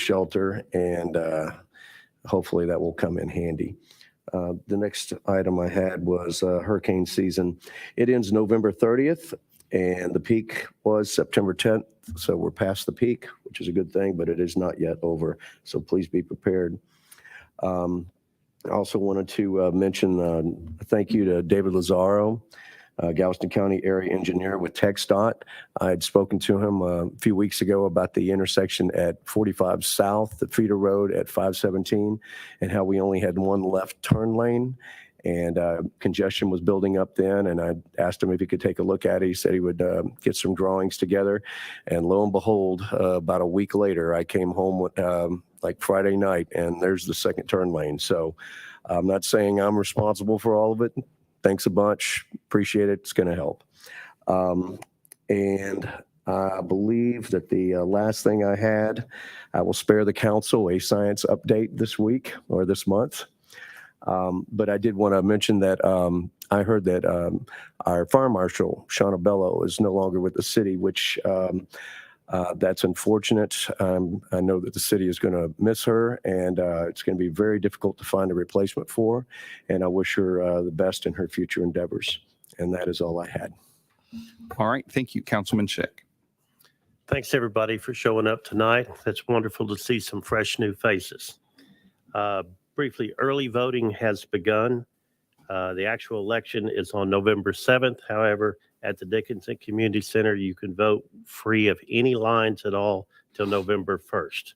shelter, and hopefully that will come in handy. The next item I had was hurricane season. It ends November 30th, and the peak was September 10th. So we're past the peak, which is a good thing, but it is not yet over. So please be prepared. I also wanted to mention a thank you to David Lazaro, Galveston County area engineer with TxDOT. I had spoken to him a few weeks ago about the intersection at 45 South, the feeder road at 517, and how we only had one left turn lane. And congestion was building up then, and I asked him if he could take a look at it. He said he would get some drawings together. And lo and behold, about a week later, I came home like Friday night, and there's the second turn lane. So I'm not saying I'm responsible for all of it. Thanks a bunch. Appreciate it. It's going to help. And I believe that the last thing I had, I will spare the council a science update this week or this month. But I did want to mention that I heard that our fire marshal, Shauna Bello, is no longer with the city, which that's unfortunate. I know that the city is going to miss her, and it's going to be very difficult to find a replacement for her. And I wish her the best in her future endeavors. And that is all I had. All right. Thank you, Councilman Schick. Thanks, everybody, for showing up tonight. It's wonderful to see some fresh new faces. Briefly, early voting has begun. The actual election is on November 7th. However, at the Dickinson Community Center, you can vote free of any lines at all till November 1st.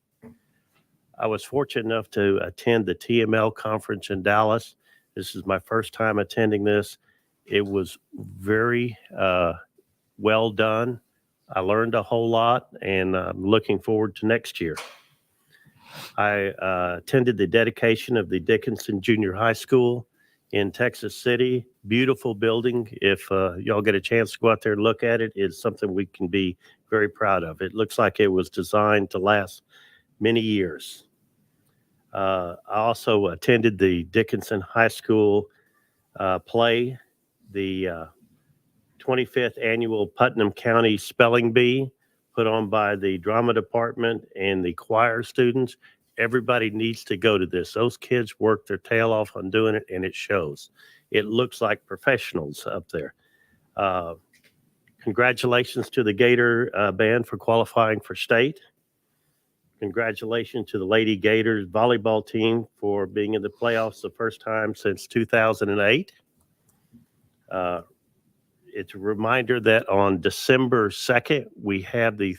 I was fortunate enough to attend the TML conference in Dallas. This is my first time attending this. It was very well done. I learned a whole lot, and I'm looking forward to next year. I attended the dedication of the Dickinson Junior High School in Texas City. Beautiful building. If y'all get a chance to go out there and look at it, it's something we can be very proud of. It looks like it was designed to last many years. I also attended the Dickinson High School play, the 25th annual Putnam County Spelling Bee, put on by the drama department and the choir students. Everybody needs to go to this. Those kids work their tail off on doing it, and it shows. It looks like professionals up there. Congratulations to the Gator band for qualifying for state. Congratulations to the Lady Gators volleyball team for being in the playoffs the first time since 2008. It's a reminder that on December 2nd, we have the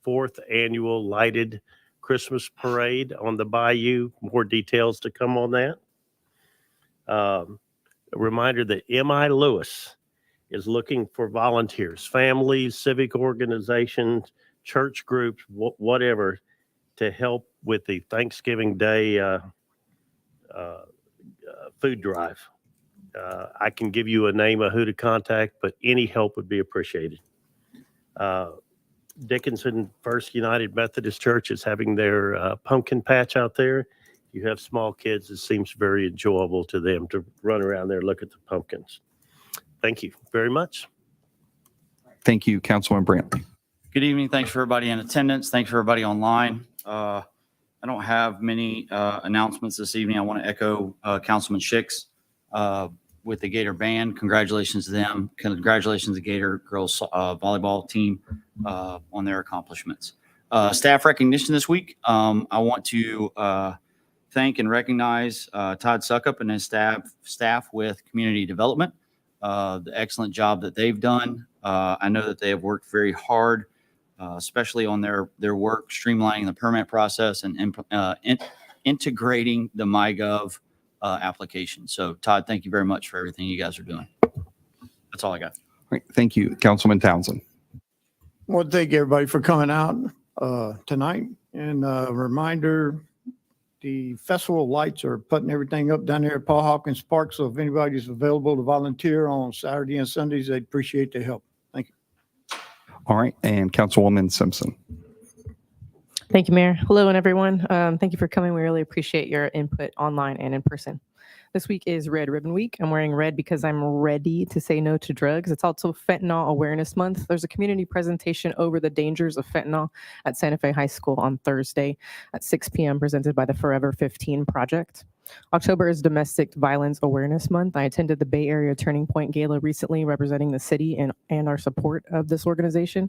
fourth annual lighted Christmas parade on the Bayou. More details to come on that. A reminder that M.I. Lewis is looking for volunteers, families, civic organizations, church groups, whatever, to help with the Thanksgiving Day food drive. I can give you a name of who to contact, but any help would be appreciated. Dickinson First United Methodist Church is having their pumpkin patch out there. If you have small kids, it seems very enjoyable to them to run around there and look at the pumpkins. Thank you very much. Thank you, Councilman Brantley. Good evening. Thanks for everybody in attendance. Thanks for everybody online. I don't have many announcements this evening. I want to echo Councilman Schick's with the Gator band. Congratulations to them. Congratulations to Gator girls volleyball team on their accomplishments. Staff recognition this week. I want to thank and recognize Todd Suckup and his staff with community development, the excellent job that they've done. I know that they have worked very hard, especially on their work streamlining the permit process and integrating the MyGov application. So Todd, thank you very much for everything you guys are doing. That's all I got. Right. Thank you, Councilman Townsend. Well, thank everybody for coming out tonight. And a reminder, the festival lights are putting everything up down there at Paul Hawkins Park. So if anybody's available to volunteer on Saturday and Sundays, I'd appreciate the help. Thank you. All right. And Councilwoman Simpson. Thank you, Mayor. Hello, and everyone. Thank you for coming. We really appreciate your input online and in person. This week is Red Ribbon Week. I'm wearing red because I'm ready to say no to drugs. It's also Fentanyl Awareness Month. There's a community presentation over the dangers of fentanyl at Santa Fe High School on Thursday at 6 p.m. presented by the Forever 15 Project. October is Domestic Violence Awareness Month. I attended the Bay Area Turning Point Gala recently representing the city and our support of this organization.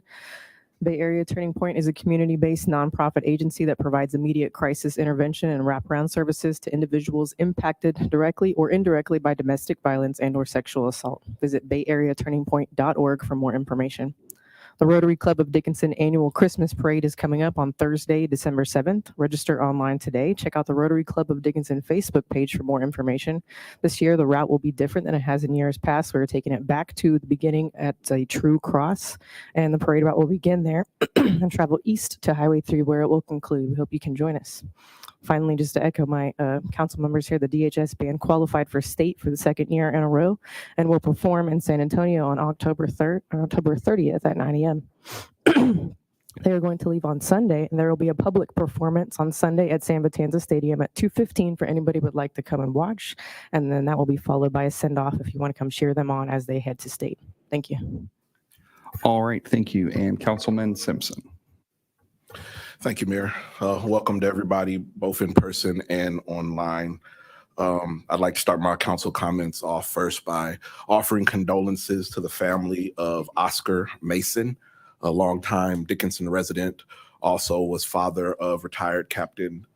Bay Area Turning Point is a community-based nonprofit agency that provides immediate crisis intervention and wraparound services to individuals impacted directly or indirectly by domestic violence and/or sexual assault. Visit bayareaturningpoint.org for more information. The Rotary Club of Dickinson annual Christmas parade is coming up on Thursday, December 7th. Register online today. Check out the Rotary Club of Dickinson Facebook page for more information. This year, the route will be different than it has in years past. We're taking it back to the beginning at a true cross, and the parade route will begin there and travel east to Highway 3, where it will conclude. We hope you can join us. Finally, just to echo my council members here, the DHS band qualified for state for the second year in a row and will perform in San Antonio on October 30th at 9 a.m. They are going to leave on Sunday, and there will be a public performance on Sunday at San Vitanza Stadium at 2:15 for anybody who would like to come and watch. And then that will be followed by a send-off if you want to come cheer them on as they head to state. Thank you. All right, thank you. And Councilman Simpson. Thank you, Mayor. Welcome to everybody, both in person and online. I'd like to start my council comments off first by offering condolences to the family of Oscar Mason, a longtime Dickinson resident, also was father of retired Captain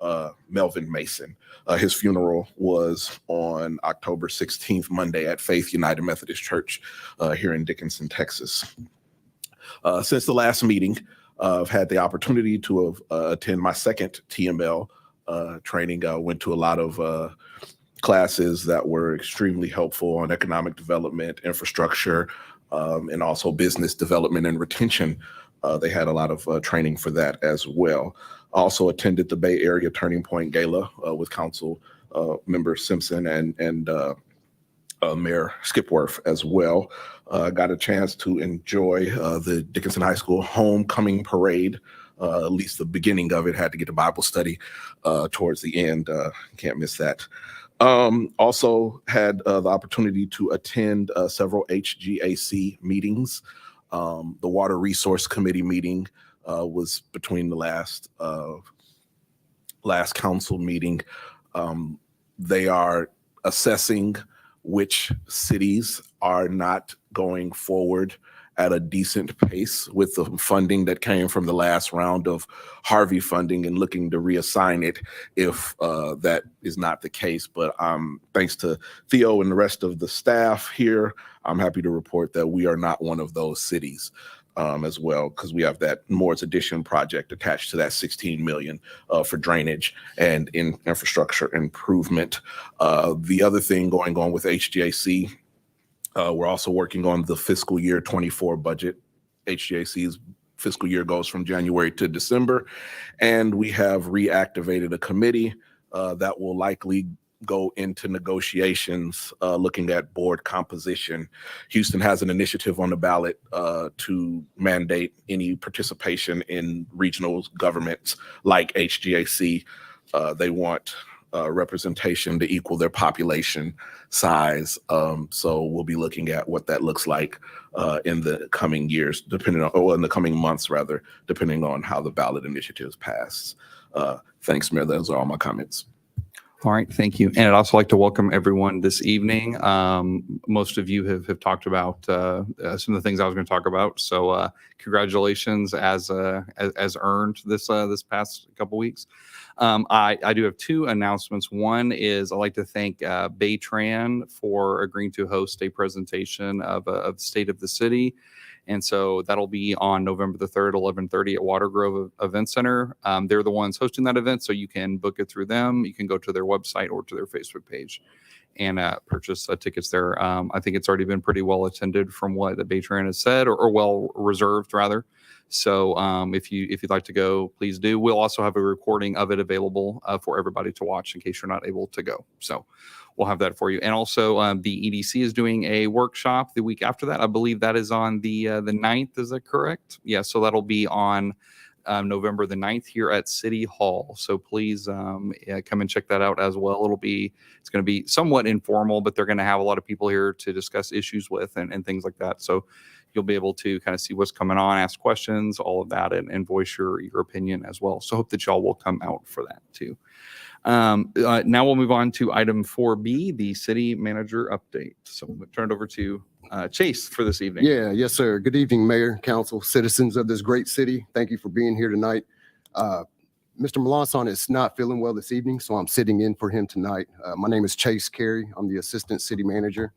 Melvin Mason. His funeral was on October 16th, Monday, at Faith United Methodist Church here in Dickinson, Texas. Since the last meeting, I've had the opportunity to attend my second TML training. I went to a lot of classes that were extremely helpful on economic development, infrastructure, and also business development and retention. They had a lot of training for that as well. Also attended the Bay Area Turning Point Gala with Council Member Simpson and Mayor Skipworth as well. Got a chance to enjoy the Dickinson High School homecoming parade. At least the beginning of it. Had to get a Bible study towards the end. Can't miss that. Also had the opportunity to attend several HGAC meetings. The Water Resource Committee meeting was between the last council meeting. They are assessing which cities are not going forward at a decent pace with the funding that came from the last round of Harvey funding and looking to reassign it if that is not the case. But thanks to Theo and the rest of the staff here, I'm happy to report that we are not one of those cities as well, because we have that Moore's Addition project attached to that $16 million for drainage and in infrastructure improvement. The other thing going on with HGAC, we're also working on the fiscal year 24 budget. HGAC's fiscal year goes from January to December, and we have reactivated a committee that will likely go into negotiations looking at board composition. Houston has an initiative on the ballot to mandate any participation in regional governments like HGAC. They want representation to equal their population size. So we'll be looking at what that looks like in the coming years, depending on, or in the coming months rather, depending on how the ballot initiatives pass. Thanks, Mayor. Those are all my comments. All right, thank you. And I'd also like to welcome everyone this evening. Most of you have talked about some of the things I was going to talk about. So congratulations as earned this past couple weeks. I do have two announcements. One is I'd like to thank Baytran for agreeing to host a presentation of the state of the city. And so that'll be on November the 3rd, 11:30 at Watergrove Event Center. They're the ones hosting that event, so you can book it through them. You can go to their website or to their Facebook page and purchase tickets there. I think it's already been pretty well attended from what the Baytran has said, or well reserved rather. So if you'd like to go, please do. We'll also have a recording of it available for everybody to watch in case you're not able to go. So we'll have that for you. And also the EDC is doing a workshop the week after that. I believe that is on the 9th. Is that correct? Yeah. So that'll be on November the 9th here at City Hall. So please yeah, come and check that out as well. It's going to be somewhat informal, but they're going to have a lot of people here to discuss issues with and things like that. So you'll be able to kind of see what's coming on, ask questions, all of that, and voice your opinion as well. So hope that y'all will come out for that too. Now we'll move on to item 4B, the city manager update. So we'll turn it over to Chase for this evening. Yeah, yes, sir. Good evening, Mayor, Council, citizens of this great city. Thank you for being here tonight. Mr. Melanson is not feeling well this evening, so I'm sitting in for him tonight. My name is Chase Carey. I'm the Assistant City Manager.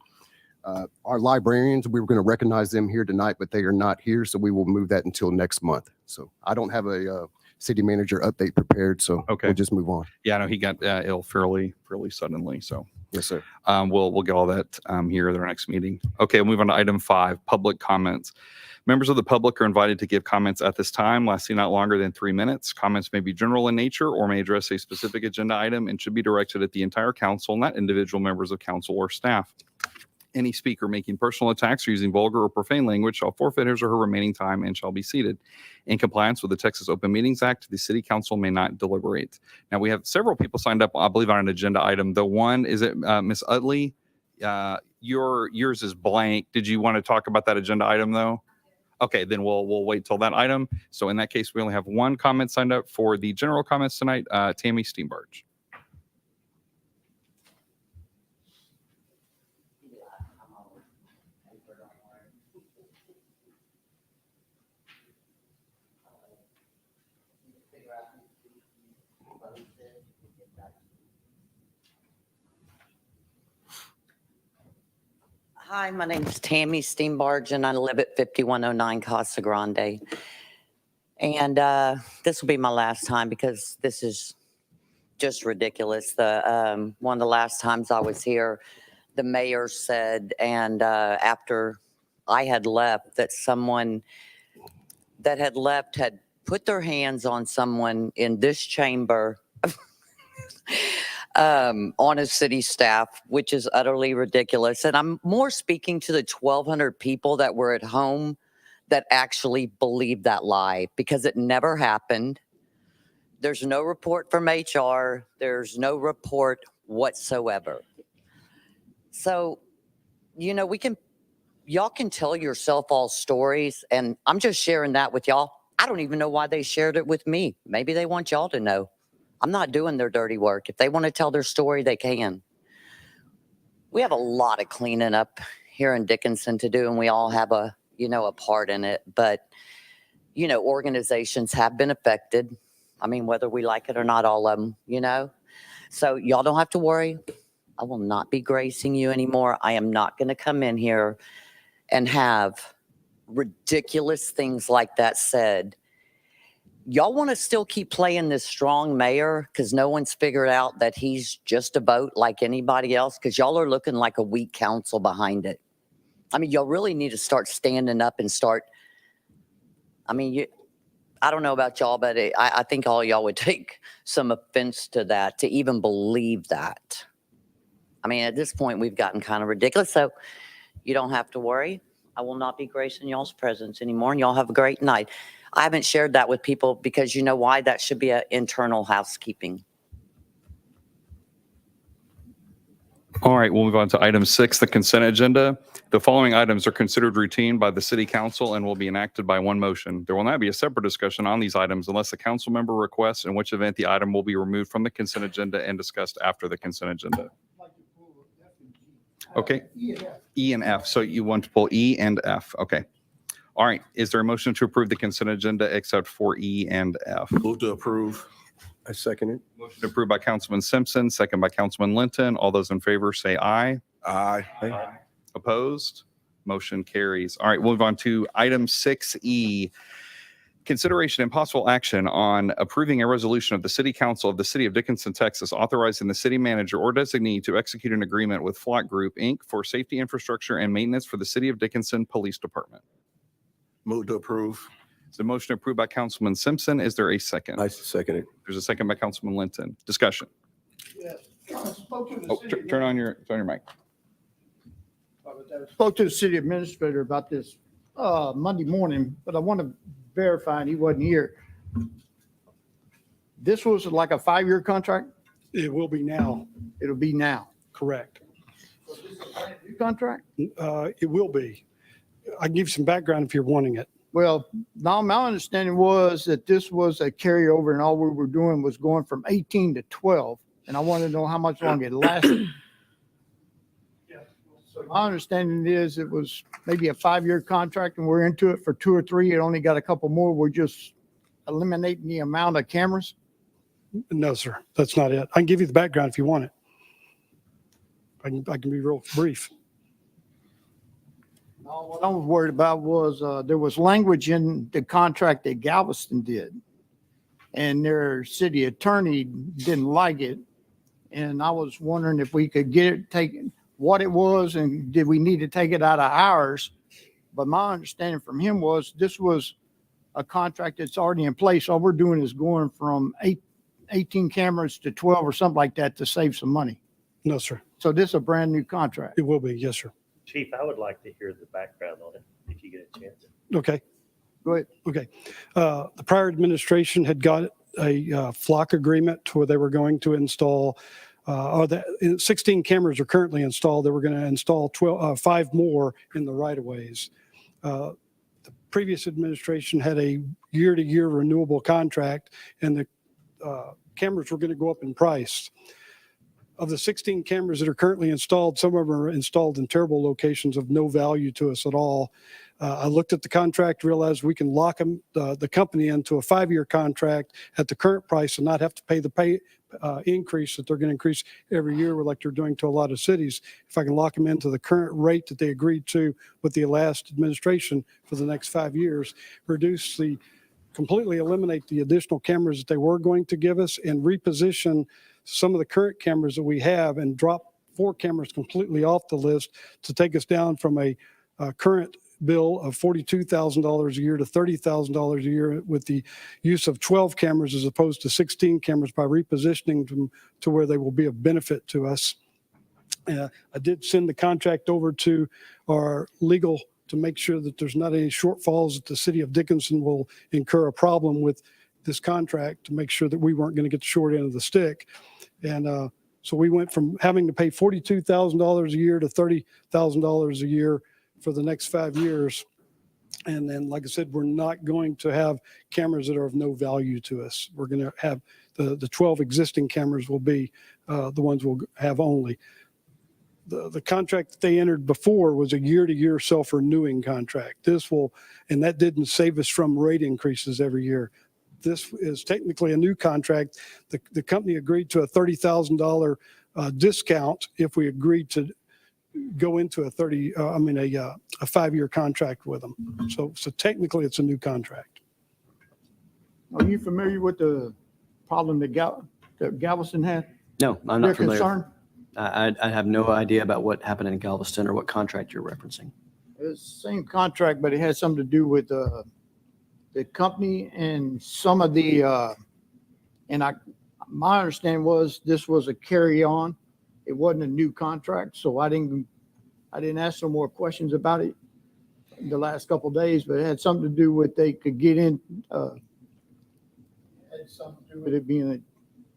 Our librarians, we were going to recognize them here tonight, but they are not here, so we will move that until next month. So I don't have a city manager update prepared, so Okay. we'll just move on. Yeah, I know he got ill fairly suddenly. So Yes, sir. we'll get all that here at our next meeting. Okay, we'll move on to item 5, public comments. Members of the public are invited to give comments at this time, lasting not longer than 3 minutes. Comments may be general in nature or may address a specific agenda item and should be directed at the entire council, not individual members of council or staff. Any speaker making personal attacks or using vulgar or profane language shall forfeit his or her remaining time and shall be seated. In compliance with the Texas Open Meetings Act, the city council may not deliberate. Now, we have several people signed up, I believe, on an agenda item. The one, is it Ms. Utley? Yours is blank. Did you want to talk about that agenda item, though? Okay, then we'll wait till that item. So in that case, we only have one comment signed up for the general comments tonight. Tammy Steenbarge. Hi, my name's Tammy Steenbarge, and I live at 5109 Casa Grande. And this will be my last time because this is just ridiculous. One of the last times I was here, the mayor said, and after I had left, that someone that had left had put their hands on someone in this chamber on a city staff, which is utterly ridiculous. And I'm more speaking to the 1,200 people that were at home that actually believed that lie, because it never happened. There's no report from HR. There's no report whatsoever. So, y'all can tell yourself all stories, and I'm just sharing that with y'all. I don't even know why they shared it with me. Maybe they want y'all to know. I'm not doing their dirty work. If they want to tell their story, they can. We have a lot of cleaning up here in Dickinson to do, and we all have a part in it. But, organizations have been affected. I mean, whether we like it or not, all of them, So y'all don't have to worry. I will not be gracing you anymore. I am not going to come in here and have ridiculous things like that said. Y'all want to still keep playing this strong mayor because no one's figured out that he's just a vote like anybody else, because y'all are looking like a weak council behind it. I mean, y'all really need to start standing up and start. I mean, I don't know about y'all, but I think all y'all would take some offense to that, to even believe that. I mean, at this point, we've gotten kind of ridiculous. So you don't have to worry. I will not be gracing y'all's presence anymore, and y'all have a great night. I haven't shared that with people because you know why? That should be an internal housekeeping. All right, we'll move on to item 6, the consent agenda. The following items are considered routine by the city council and will be enacted by one motion. There will not be a separate discussion on these items unless a council member requests, in which event the item will be removed from the consent agenda and discussed after the consent agenda. Okay, E and F. So you want to pull E and F. Okay. All right. Is there a motion to approve the consent agenda except for E and F? Move to approve. I second it. Motion approved by Councilman Simpson, second by Councilman Linton. All those in favor say aye. Aye. Opposed? Motion carries. All right, we'll move on to item 6E. Consideration and possible action on approving a resolution of the City Council of the City of Dickinson, Texas, authorizing the city manager or designee to execute an agreement with Flock Group, Inc. for safety infrastructure and maintenance for the City of Dickinson Police Department. Move to approve. Is the motion approved by Councilman Simpson? Is there a second? I second it. There's a second by Councilman Linton. Discussion. Oh, turn on your mic. Spoke to the city administrator about this Monday morning, but I want to verify, and he wasn't here. This was like a 5-year contract? It will be now, It'll be now. correct. New contract? It will be. I can give you some background if you're wanting it. Well, now my understanding was that this was a carryover and all we were doing was going from 18 to 12. And I wanted to know how much longer it lasted. So my understanding is it was maybe a 5-year contract and we're into it for 2 or 3. It only got a couple more. We're just eliminating the amount of cameras. No, sir, that's not it. I can give you the background if you want it. I can be real brief. No, what I was worried about was there was language in the contract that Galveston did. And their city attorney didn't like it. And I was wondering if we could get it taken, what it was, and did we need to take it out of ours? But my understanding from him was this was a contract that's already in place. All we're doing is going from 18 cameras to 12 or something like that to save some money. No, sir, So this is a brand new contract. it will be. Yes, sir. Chief, I would like to hear the background on it if you get a chance. Okay. Go ahead. Okay. The prior administration had got a flock agreement to where they were going to install, 16 cameras are currently installed. They were going to install 5 more in the right of ways. The previous administration had a year-to-year renewable contract, and the cameras were going to go up in price. Of the 16 cameras that are currently installed, some of them are installed in terrible locations of no value to us at all. I looked at the contract, realized we can lock them, the company into a 5-year contract at the current price and not have to pay the increase that they're going to increase every year like they're doing to a lot of cities. If I can lock them into the current rate that they agreed to with the last administration for the next 5 years, completely eliminate the additional cameras that they were going to give us and reposition some of the current cameras that we have and drop 4 cameras completely off the list to take us down from a current bill of $42,000 a year to $30,000 a year with the use of 12 cameras as opposed to 16 cameras by repositioning them to where they will be of benefit to us. I did send the contract over to our legal to make sure that there's not any shortfalls that the city of Dickinson will incur a problem with this contract, to make sure that we weren't going to get the short end of the stick. And so we went from having to pay $42,000 a year to $30,000 a year for the next 5 years. And then, like I said, we're not going to have cameras that are of no value to us. We're going to have the 12 existing cameras will be the ones we'll have only. The contract that they entered before was a year-to-year self-renewing contract. And that didn't save us from rate increases every year. This is technically a new contract. The company agreed to a $30,000 discount if we agreed to go into a 5-year contract with them. So technically it's a new contract. Are you familiar with the problem that Galveston had? No, I'm Your not familiar. concern? I have no idea about what happened in Galveston or what contract you're referencing. It's the same contract, but it had something to do with the company and some of the, my understanding was this was a carry-on. It wasn't a new contract, so I didn't ask no more questions about it the last couple of days, but it had something to do with they could get in, had something to do with it being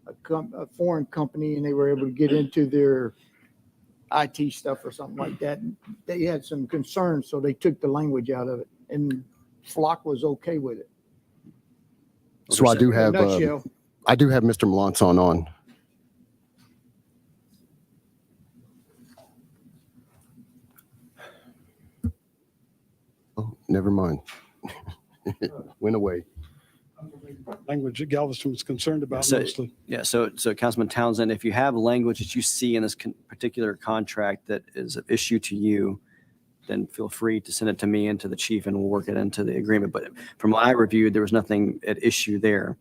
a foreign company and they were able to get into their IT stuff or something like that. They had some concerns, so they took the language out of it, and Flock was okay with it. So I do In a have, nutshell. Mr. Melanson on. Oh, never mind. Went away. Language that Galveston was concerned about So- mostly. Yeah, so Councilman Townsend, if you have language that you see in this particular contract that is of issue to you, then feel free to send it to me and to the chief and we'll work it into the agreement. But from what I reviewed, there was nothing at issue there.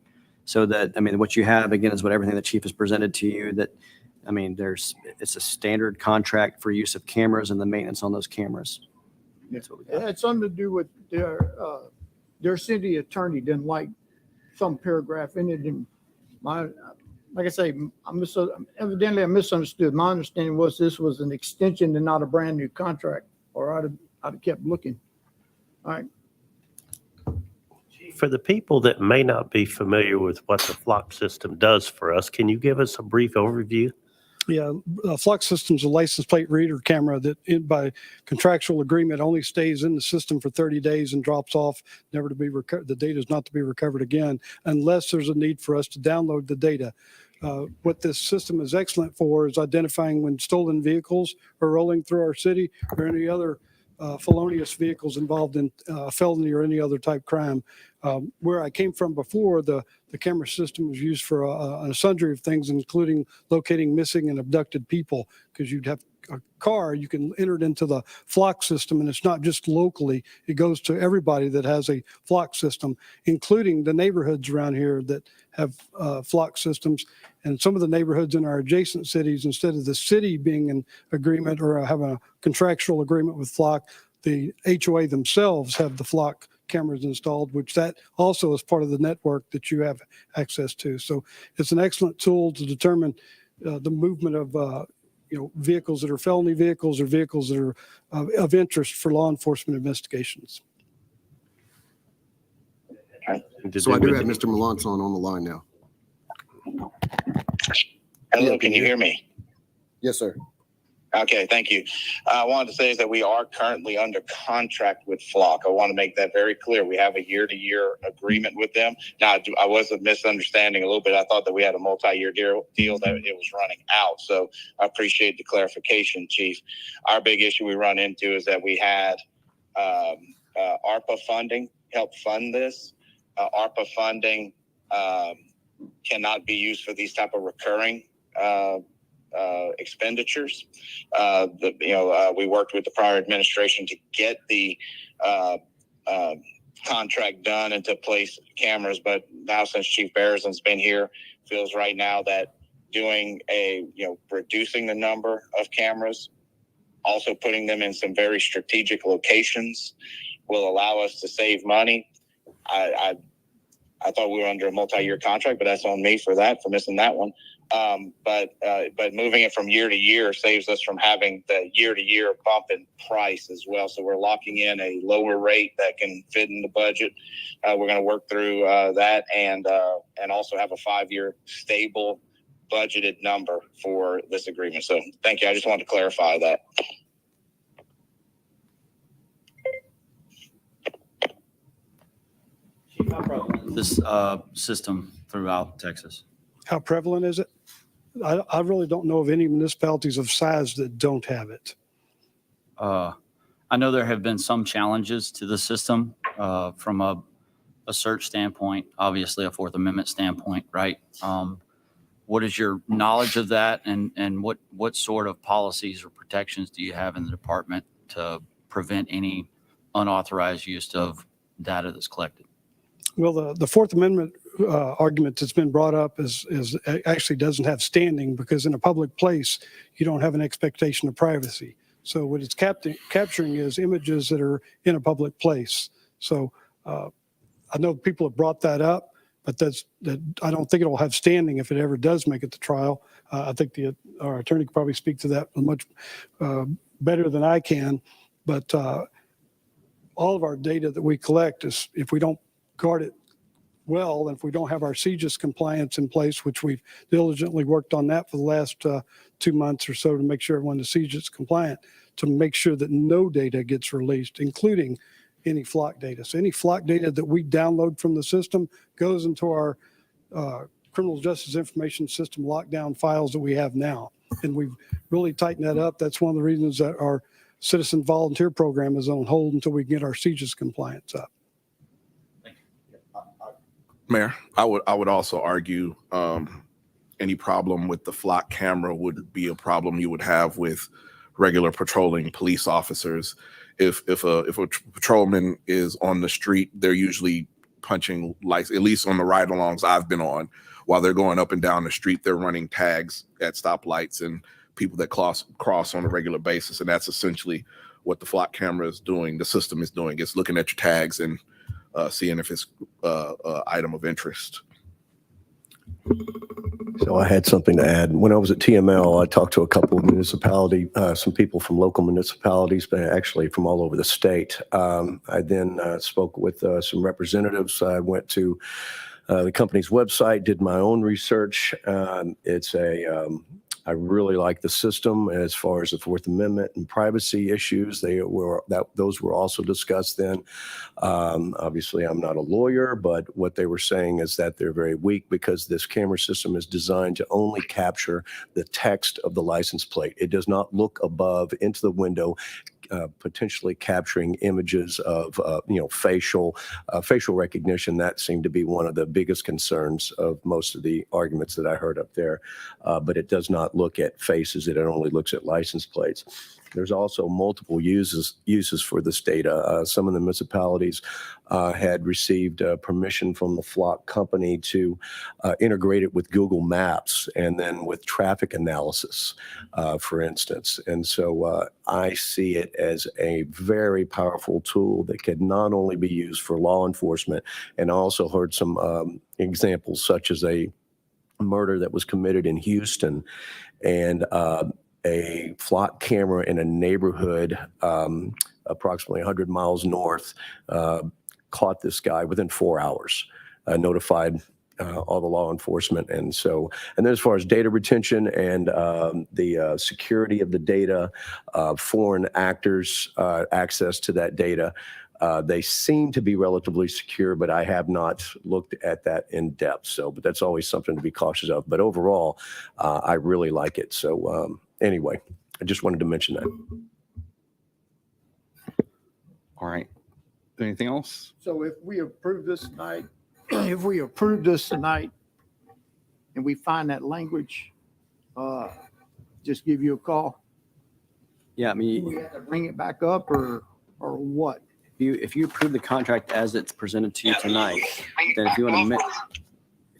So that, what you have, again, is what everything the chief has presented to you that, it's a standard contract for use of cameras and the maintenance on those cameras. That's what we It got. had something to do with their city attorney didn't like some paragraph in it. And like I say, evidently I misunderstood. My understanding was this was an extension and not a brand new contract, or I'd have kept looking. All right. Chief, for the people that may not be familiar with what the Flock system does for us, can you give us a brief overview? Yeah, Flock System's a license plate reader camera that by contractual agreement only stays in the system for 30 days and drops off, never to be recovered. The data is not to be recovered again unless there's a need for us to download the data. What this system is excellent for is identifying when stolen vehicles are rolling through our city or any other felonious vehicles involved in felony or any other type crime. Where I came from before, the camera system was used for a sundry of things, including locating missing and abducted people, because you'd have a car, you can enter it into the Flock system, and it's not just locally, it goes to everybody that has a Flock system, including the neighborhoods around here that have Flock systems. And some of the neighborhoods in our adjacent cities, instead of the city being in agreement or having a contractual agreement with Flock, the HOA themselves have the Flock cameras installed, which that also is part of the network that you have access to. So it's an excellent tool to determine the movement of vehicles that are felony vehicles or vehicles that are of interest for law enforcement investigations. So I do have Mr. Melanson on the line now. Hello, can you hear me? Yes, sir. Okay, thank you. I wanted to say is that we are currently under contract with Flock. I want to make that very clear. We have a year-to-year agreement with them. Now, I was misunderstanding a little bit. I thought that we had a multi-year deal that it was running out. So I appreciate the clarification, Chief. Our big issue we run into is that we had ARPA funding help fund this. ARPA funding cannot be used for these type of recurring expenditures. We worked with the prior administration to get the contract done and to place cameras, but now since Chief Barrison's been here, feels right now that doing reducing the number of cameras, also putting them in some very strategic locations will allow us to save money. I thought we were under a multi-year contract, but that's on me for missing that one. But moving it from year to year saves us from having the year-to-year bump in price as well. So we're locking in a lower rate that can fit in the budget. We're going to work through that and also have a 5-year stable budgeted number for this agreement. So thank you. I just wanted to clarify that. How prevalent is this system throughout Texas? How prevalent is it? I really don't know of any municipalities of size that don't have it. I know there have been some challenges to the system from a search standpoint, obviously a Fourth Amendment standpoint, right? What is your knowledge of that, and what sort of policies or protections do you have in the department to prevent any unauthorized use of data that's collected? Well, the Fourth Amendment argument that's been brought up is actually doesn't have standing, because in a public place, you don't have an expectation of privacy. So what it's capturing is images that are in a public place. So I know people have brought that up, but I don't think it'll have standing if it ever does make it to trial. I think our attorney could probably speak to that much better than I can. But all of our data that we collect is, if we don't guard it well, and if we don't have our CJIS compliance in place, which we've diligently worked on that for the last 2 months or so to make sure everyone is CJIS compliant, to make sure that no data gets released, including any Flock data. So any Flock data that we download from the system goes into our criminal justice information system lockdown files that we have now. And we've really tightened that up. That's one of the reasons that our citizen volunteer program is on hold until we get our CJIS compliance up. Mayor, I would also argue any problem with the Flock camera would be a problem you would have with regular patrolling police officers. If a patrolman is on the street, they're usually punching lights, at least on the ride-alongs I've been on. While they're going up and down the street, they're running tags at stoplights and people that cross on a regular basis. And that's essentially what the Flock camera is doing. The system is doing. It's looking at your tags and seeing if it's an item of interest. So I had something to add. When I was at TML, I talked to a couple of some people from local municipalities, but actually from all over the state. I then spoke with some representatives. I went to the company's website, did my own research. I really like the system as far as the Fourth Amendment and privacy issues. Those were also discussed then. Obviously, I'm not a lawyer, but what they were saying is that they're very weak because this camera system is designed to only capture the text of the license plate. It does not look above into the window, potentially capturing images of facial recognition. That seemed to be one of the biggest concerns of most of the arguments that I heard up there. But it does not look at faces. It only looks at license plates. There's also multiple uses for this data. Some of the municipalities had received permission from the Flock company to integrate it with Google Maps and then with traffic analysis, for instance. And so I see it as a very powerful tool that could not only be used for law enforcement, and I also heard some examples such as a murder that was committed in Houston, and a Flock camera in a neighborhood approximately 100 miles north caught this guy within 4 hours, notified all the law enforcement. And then as far as data retention and the security of the data, foreign actors' access to that data, they seem to be relatively secure, but I have not looked at that in depth. But that's always something to be cautious of. But overall, I really like it. So anyway, I just wanted to mention that. All right. Anything else? So if we approve this tonight, and we find that language, just give you a call. Yeah, I mean, We have to bring it back up or what? if you approve the contract as it's presented to you tonight, then if you want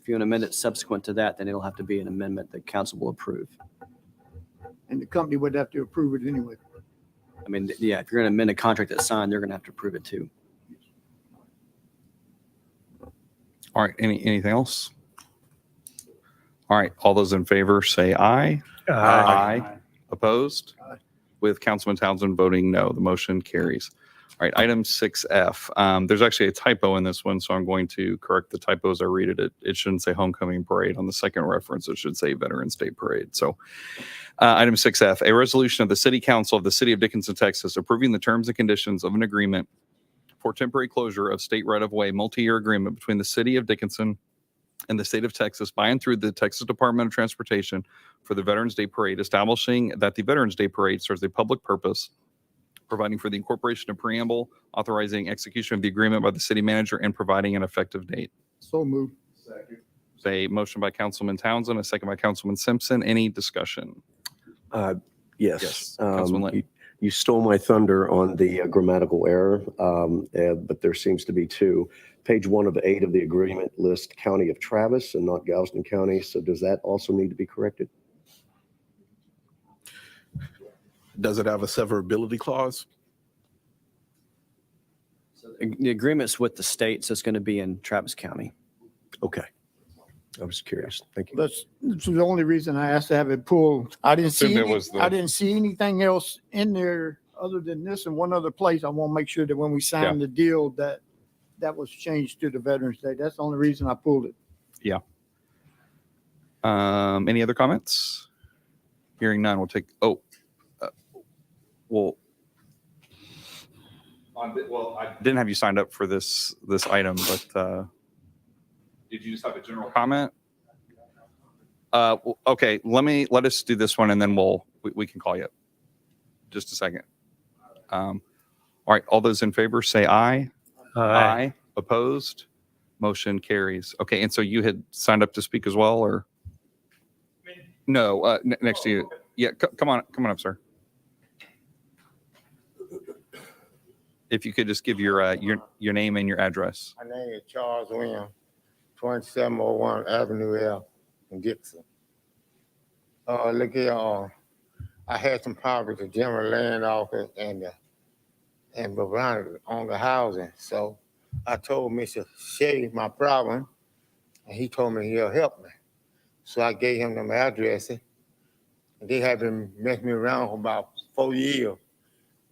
to amend it subsequent to that, then it'll have to be an amendment that council will approve. And the company would have to approve it anyway. I mean, yeah, if you're going to amend a contract that's signed, they're going to have to approve it too. All right. Anything else? All right. All those in favor say aye. Opposed? With Councilman Townsend voting no, the motion carries. All right. Item 6F. There's actually a typo in this one, so I'm going to correct the typo as I read it. It shouldn't say homecoming parade. On the second reference, it should say Veterans Day Parade. So item 6F, a resolution of the City Council of the City of Dickinson, Texas, approving the terms and conditions of an agreement for temporary closure of state right-of-way multi-year agreement between the City of Dickinson and the State of Texas by and through the Texas Department of Transportation for the Veterans Day Parade, establishing that the Veterans Day Parade serves a public purpose, providing for the incorporation of preamble, authorizing execution of the agreement by the city manager, and providing an effective date. So moved. A motion by Councilman Townsend, a second by Councilman Simpson. Any discussion? Yes. Councilman Lynn. You stole my thunder on the grammatical error, but there seems to be two. Page 1 of 8 of the agreement lists County of Travis and not Galveston County. So does that also need to be corrected? Does it have a severability clause? The agreement's with the state, so it's going to be in Travis County. Okay. I was curious. Thank you. That's the only reason I asked to have it pulled. I didn't see, I didn't see anything else in there other than this and one other place. I want to make sure that when we sign the deal that was changed to the Veterans Day. That's the only reason I pulled it. Yeah. Any other comments? Hearing none, we'll take, I didn't have you signed up for this item, but did you just have a general comment? Okay, let us do this one and then we can call you. Just a second. All right, all those in favor say aye. Aye. Opposed? Motion carries. Okay, and so you had signed up to speak as well, or? No, next to you. Yeah, come on up, sir. If you could just give your name and your address. My name is Charles Williams, 2701 Avenue L in Dixon. Look here, I had some problems with the general land office and Veronica on the housing. So I told Mr. Shea my problem, and he told me he'll help me. So I gave him them addresses. And they had been messing me around for about 4 years.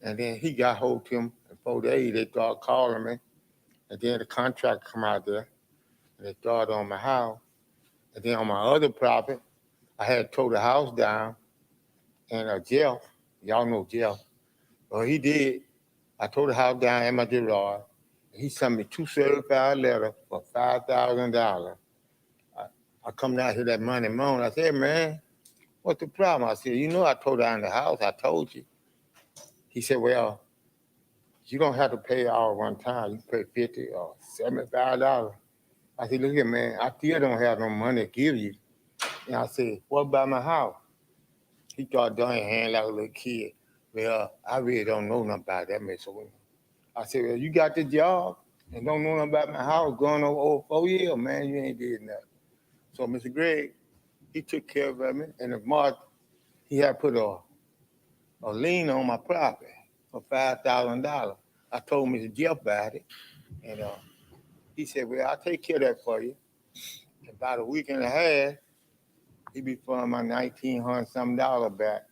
And then he got hold of him in 4 days. They started calling me. And then the contract come out there. And they started on my house. And then on my other property, I had tore the house down. And Jeff, y'all know Jeff. Well, he did. I tore the house down in my garage. He sent me 2 certified letters for $5,000. I come down here that Monday morning. I said, man, what's the problem? I said, you know, I tore down the house. I told you. He said, well, you don't have to pay all one time. You pay $50 or $75. I said, look here, man, I still don't have no money to give you. And I said, what about my house? He started doing his hand like a little kid. Well, I really don't know nothing about that, Mr. Williams. I said, well, you got the job and don't know nothing about my house going over 4 years, man. You ain't did nothing. So Mr. Greg, he took care of me. And the March, he had put a lien on my property for $5,000. I told Mr. Jeff about it. And he said, well, I'll take care of that for you. And about a week and a half, he be funding my $1,900 something back.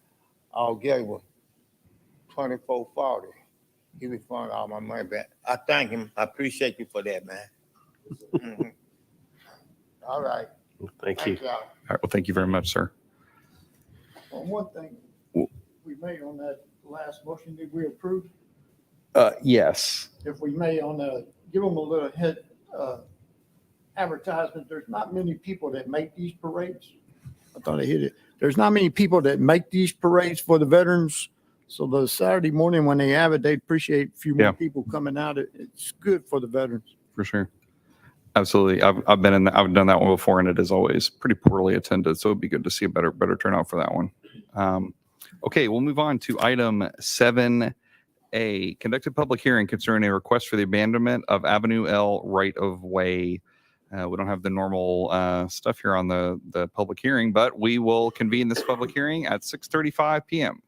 I'll get it $24.40. He be funding all my money back. I thank him. I appreciate you for that, man. Mhm. All right. Thank you. y'all. All right, well, thank you very much, sir. Well, one thing we made on that last motion, did we approve? Yes. If we may give them a little hit, advertisement, there's not many people that make these parades. I thought I hit it. There's not many people that make these parades for the veterans. So the Saturday morning when they have it, they appreciate a few Yeah. more people coming out. It's good for the veterans. For sure. Absolutely. I've been in, I've done that one before, and it is always pretty poorly attended. So it'd be good to see a better turnout for that one. Okay, we'll move on to item 7A, conducted public hearing concerning a request for the abandonment of Avenue L right of way. We don't have the normal stuff here on the public hearing, but we will convene this public hearing at 6:35 p.m.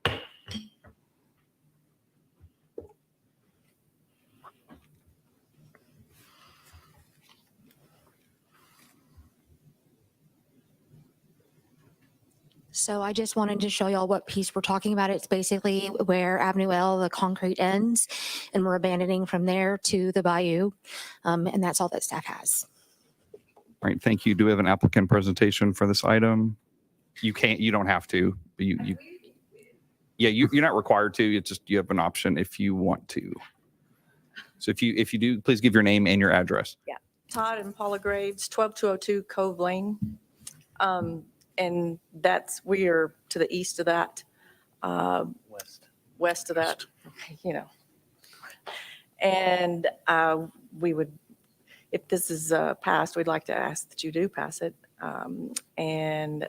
So I just wanted to show y'all what piece we're talking about. It's basically where Avenue L, the concrete ends, and we're abandoning from there to the bayou. And that's all that staff has. All right, thank you. Do we have an applicant presentation for this item? You don't have to, but you're not required to. It's just, you have an option if you want to. So if you do, please give your name and your address. Yeah, Todd and Paula Graves, 12202 Cove Lane. And we are to the east of that, west of that, you know. And we would, if this is passed, we'd like to ask that you do pass it. And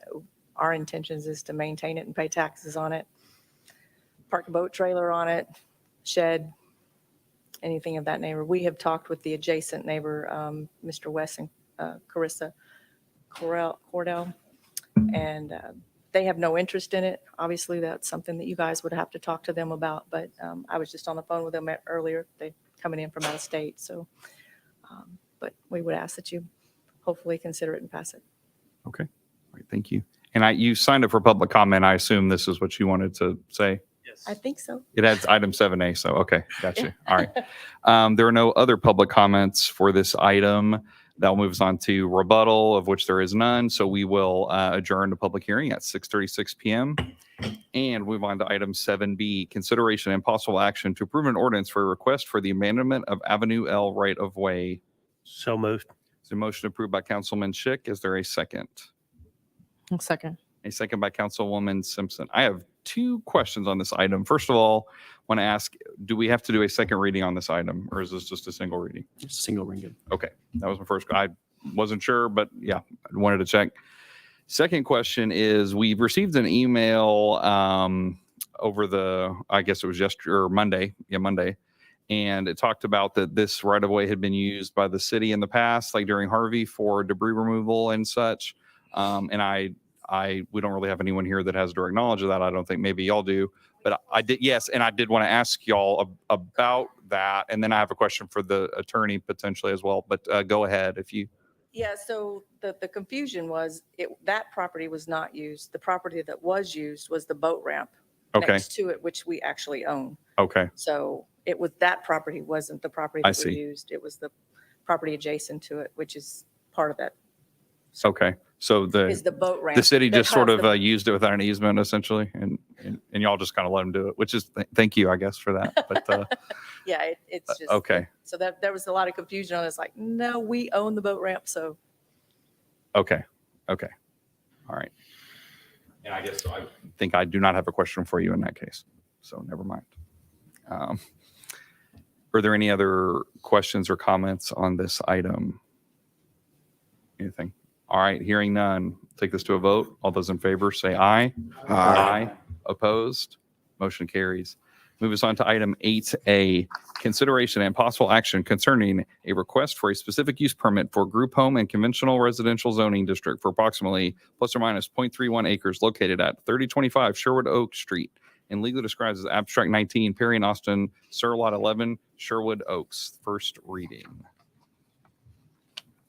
our intentions is to maintain it and pay taxes on it, park a boat trailer on it, shed, anything of that neighbor. We have talked with the adjacent neighbor, Mr. West and Carissa Cordell. And they have no interest in it. Obviously, that's something that you guys would have to talk to them about. But I was just on the phone with them earlier. They're coming in from out of state. So, but we would ask that you hopefully consider it and pass it. Okay. All right, thank you. And you signed up for public comment. I assume this is what you wanted to say. I think so. It adds item 7A. So, okay. Gotcha. All right. There are no other public comments for this item. That will move us on to rebuttal, of which there is none. So we will adjourn the public hearing at 6:36 p.m. and move on to item 7B, consideration and possible action to approve an ordinance for a request for the abandonment of Avenue L right of way. So moved. Is a motion approved by Councilman Schick? Is there a second? Second. A second by Councilwoman Simpson. I have two questions on this item. First of all, want to ask, do we have to do a second reading on this item, or is this just a single reading? Just a single reading. Okay, that was my first. I wasn't sure, but yeah, I wanted to check. Second question is, we've received an email over the, I guess it was yesterday or Monday. Yeah, Monday. And it talked about that this right of way had been used by the city in the past, like during Harvey, for debris removal and such. And we don't really have anyone here that has direct knowledge of that. I don't think, maybe y'all do, but I did. Yes. And I did want to ask y'all about that. And then I have a question for the attorney potentially as well, but go ahead if you. Yeah, so the confusion was that property was not used. The property that was used was the boat ramp Okay. next to it, which we actually own. Okay. So it was, that property wasn't the property I that we see. used. It was the property adjacent to it, which is part of that, Okay. So is the boat ramp. the city that just sort has of the- used it without an easement essentially, and y'all just kind of let them do it, which is thank you, I guess, for that. But Yeah, it's just. okay. So that there was a lot of confusion on it. It's like, no, we own the boat ramp. So Okay. Okay. All right. And I guess I think I do not have a question for you in that case. So never mind. Are there any other questions or comments on this item? Anything? All right. Hearing none. Take this to a vote. All those in favor say aye. Aye. Opposed? Motion carries. Move us on to item 8A, consideration and possible action concerning a request for a specific use permit for group home and conventional residential zoning district for approximately plus or minus 0.31 acres located at 3025 Sherwood Oak Street and legally described as Abstract 19, Perry and Austin, Sur Lot 11, Sherwood Oaks. First reading.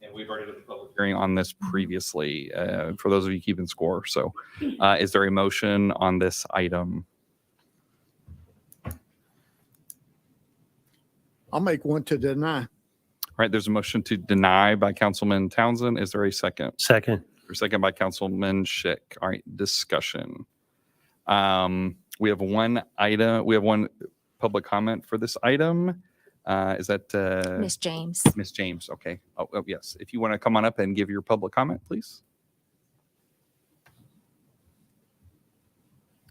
And we've already did the public hearing on this previously, for those of you keeping score. So is there a motion on this item? I'll make one to deny. All right, there's a motion to deny by Councilman Townsend. Is there a second? Second. Or second by Councilman Schick. All right, discussion. We have one item, we have one public comment for this item. Is that Miss James. Miss James? Okay. Oh, yes. If you want to come on up and give your public comment, please.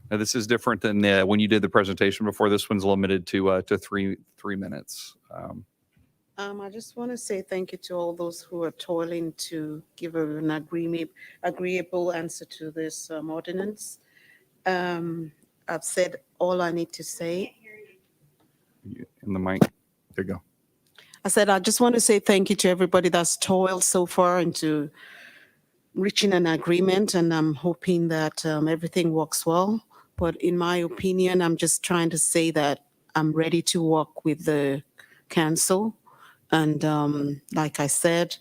Now, this is different than when you did the presentation before. This one's limited to 3 minutes. I just want to say thank you to all those who are toiling to give an agreeable answer to this ordinance. I've said all I need to say. In the mic. There you go. I said, I just want to say thank you to everybody that's toiled so far into reaching an agreement, and I'm hoping that everything works well. But in my opinion, I'm just trying to say that I'm ready to work with the council. And like I said,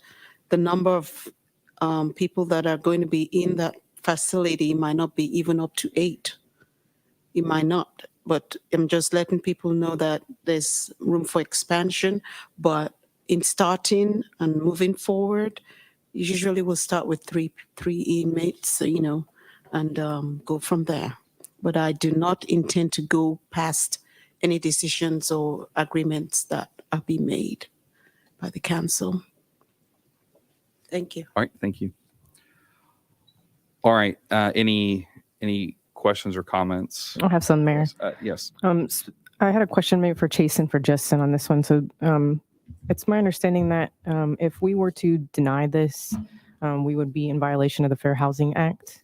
the number of people that are going to be in that facility might not be even up to 8. It might not. But I'm just letting people know that there's room for expansion. But in starting and moving forward, usually we'll start with three inmates, and go from there. But I do not intend to go past any decisions or agreements that are being made by the council. Thank you. All right. Thank you. All right. Any questions or comments? I'll have some, Mayor. Yes. I had a question maybe for Chase and for Justin on this one. So it's my understanding that if we were to deny this, we would be in violation of the Fair Housing Act.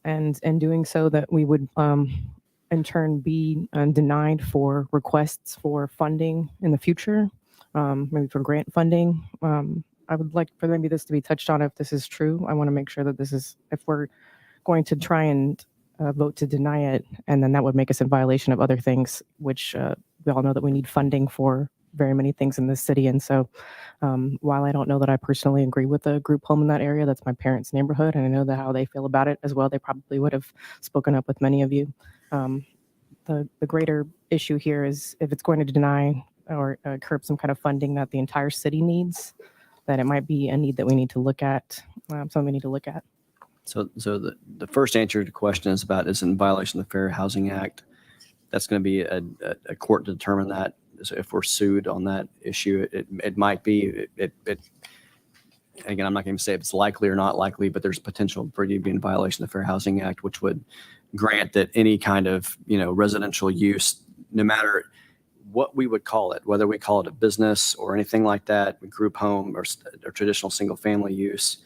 And in doing so, that we would in turn be denied for requests for funding in the future, maybe for grant funding. I would like for maybe this to be touched on if this is true. I want to make sure that this is, if we're going to try and vote to deny it, and then that would make us in violation of other things, which we all know that we need funding for very many things in this city. And so while I don't know that I personally agree with the group home in that area, that's my parents' neighborhood, and I know that how they feel about it as well. They probably would have spoken up with many of you. The greater issue here is if it's going to deny or curb some kind of funding that the entire city needs, that it might be a need that we need to look at, something we need to look at. So the first answer to the question is in violation of the Fair Housing Act. That's going to be a court to determine that. So if we're sued on that issue, it might be. Again, I'm not going to say if it's likely or not likely, but there's potential for you to be in violation of the Fair Housing Act, which would grant that any kind of residential use, no matter what we would call it, whether we call it a business or anything like that, a group home or traditional single family use,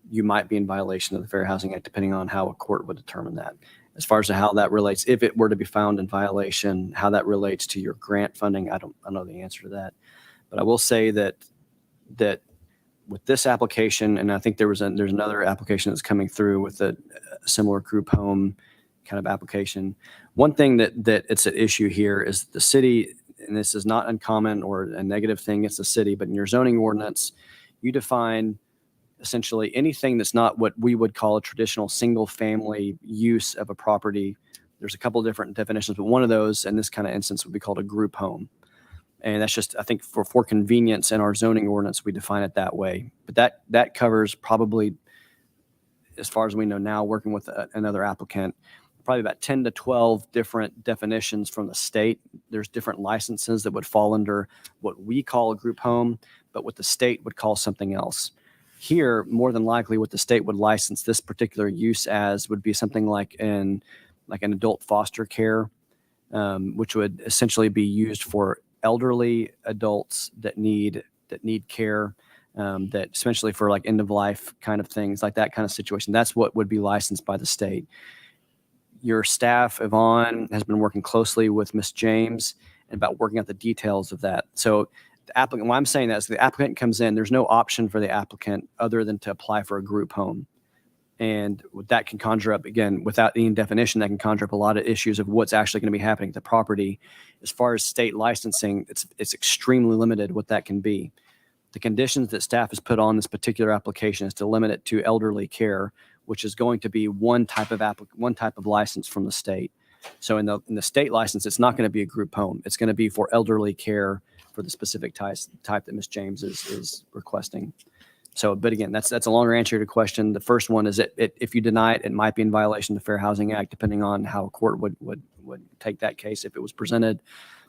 you might be in violation of the Fair Housing Act, depending on how a court would determine that. As far as how that relates, if it were to be found in violation, how that relates to your grant funding, I don't know the answer to that. But I will say that with this application, and I think there's another application that's coming through with a similar group home kind of application. One thing that it's an issue here is the city, and this is not uncommon or a negative thing, it's the city, but in your zoning ordinance, you define essentially anything that's not what we would call a traditional single-family use of a property. There's a couple of different definitions, but one of those in this kind of instance would be called a group home. And that's just, I think, for convenience in our zoning ordinance, we define it that way. But that covers probably, as far as we know now, working with another applicant, probably about 10 to 12 different definitions from the state. There's different licenses that would fall under what we call a group home, but what the state would call something else. Here, more than likely, what the state would license this particular use as would be something like an adult foster care, which would essentially be used for elderly adults that need care, that essentially for like end of life kind of things, like that kind of situation. That's what would be licensed by the state. Your staff, Yvonne, has been working closely with Ms. James about working out the details of that. So the applicant, why I'm saying that is the applicant comes in, there's no option for the applicant other than to apply for a group home. And that can conjure up, again, without any definition, that can conjure up a lot of issues of what's actually going to be happening to the property. As far as state licensing, it's extremely limited what that can be. The conditions that staff has put on this particular application is to limit it to elderly care, which is going to be one type of license from the state. So in the state license, it's not going to be a group home. It's going to be for elderly care for the specific type that Ms. James is requesting. So, but again, that's a longer answer to your question. The first one is if you deny it, it might be in violation of the Fair Housing Act, depending on how a court would take that case if it was presented.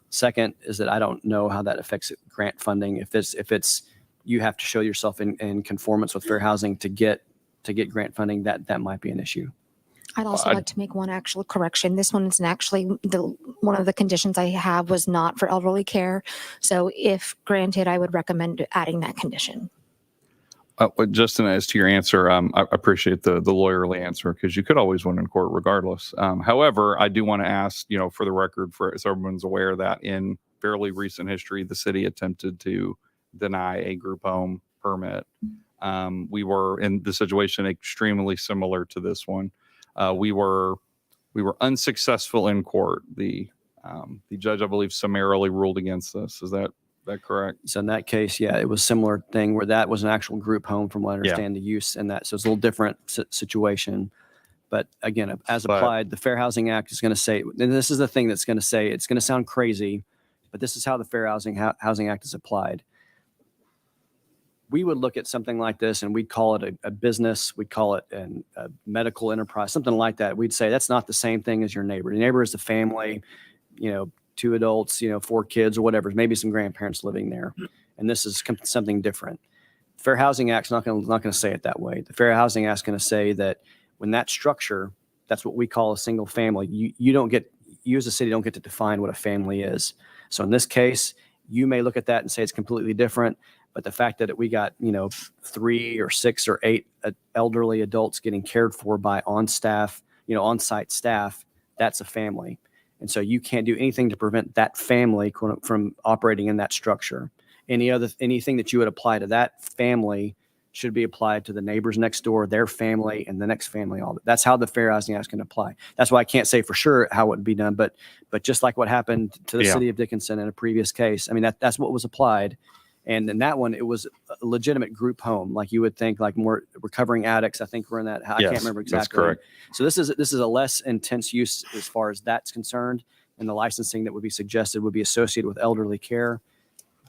Second is that I don't know how that affects grant funding. If it's you have to show yourself in conformance with fair housing to get grant funding, that might be an issue. I'd also like to make one actual correction. This one is actually one of the conditions I have was not for elderly care. So if granted, I would recommend adding that condition. Justin, as to your answer, I appreciate the lawyerly answer because you could always win in court regardless. However, I do want to ask, for the record, so everyone's aware that in fairly recent history, the city attempted to deny a group home permit. We were in the situation extremely similar to this one. We were unsuccessful in court. The judge, I believe, summarily ruled against us. Is that correct? So in that case, yeah, it was a similar thing where that was an actual group home from what I understand the use and that. So it's a little different situation. But again, as applied, the Fair Housing Act is going to say, and this is the thing that's going to say, it's going to sound crazy, but this is how the Fair Housing Act is applied. We would look at something like this and we'd call it a business, we'd call it a medical enterprise, something like that. We'd say that's not the same thing as your neighbor. Your neighbor is a family, 2 adults, 4 kids or whatever, maybe some grandparents living there. And this is something different. Fair Housing Act's not going to say it that way. The Fair Housing Act's going to say that when that structure, that's what we call a single family, you as a city don't get to define what a family is. So in this case, you may look at that and say it's completely different. But the fact that we got, 3 or 6 or 8 elderly adults getting cared for by on-site staff, that's a family. And so you can't do anything to prevent that family from operating in that structure. Anything that you would apply to that family should be applied to the neighbors next door, their family, and the next family. All that. That's how the Fair Housing Act can apply. That's why I can't say for sure how it would be done. But just like what happened to the city of Dickinson in a previous case, I mean that's what was applied. And in that one, it was a legitimate group home, like you would think, like more recovering addicts. I think we're in that. I can't remember exactly. That's correct. So this is a less intense use as far as that's concerned, and the licensing that would be suggested would be associated with elderly care.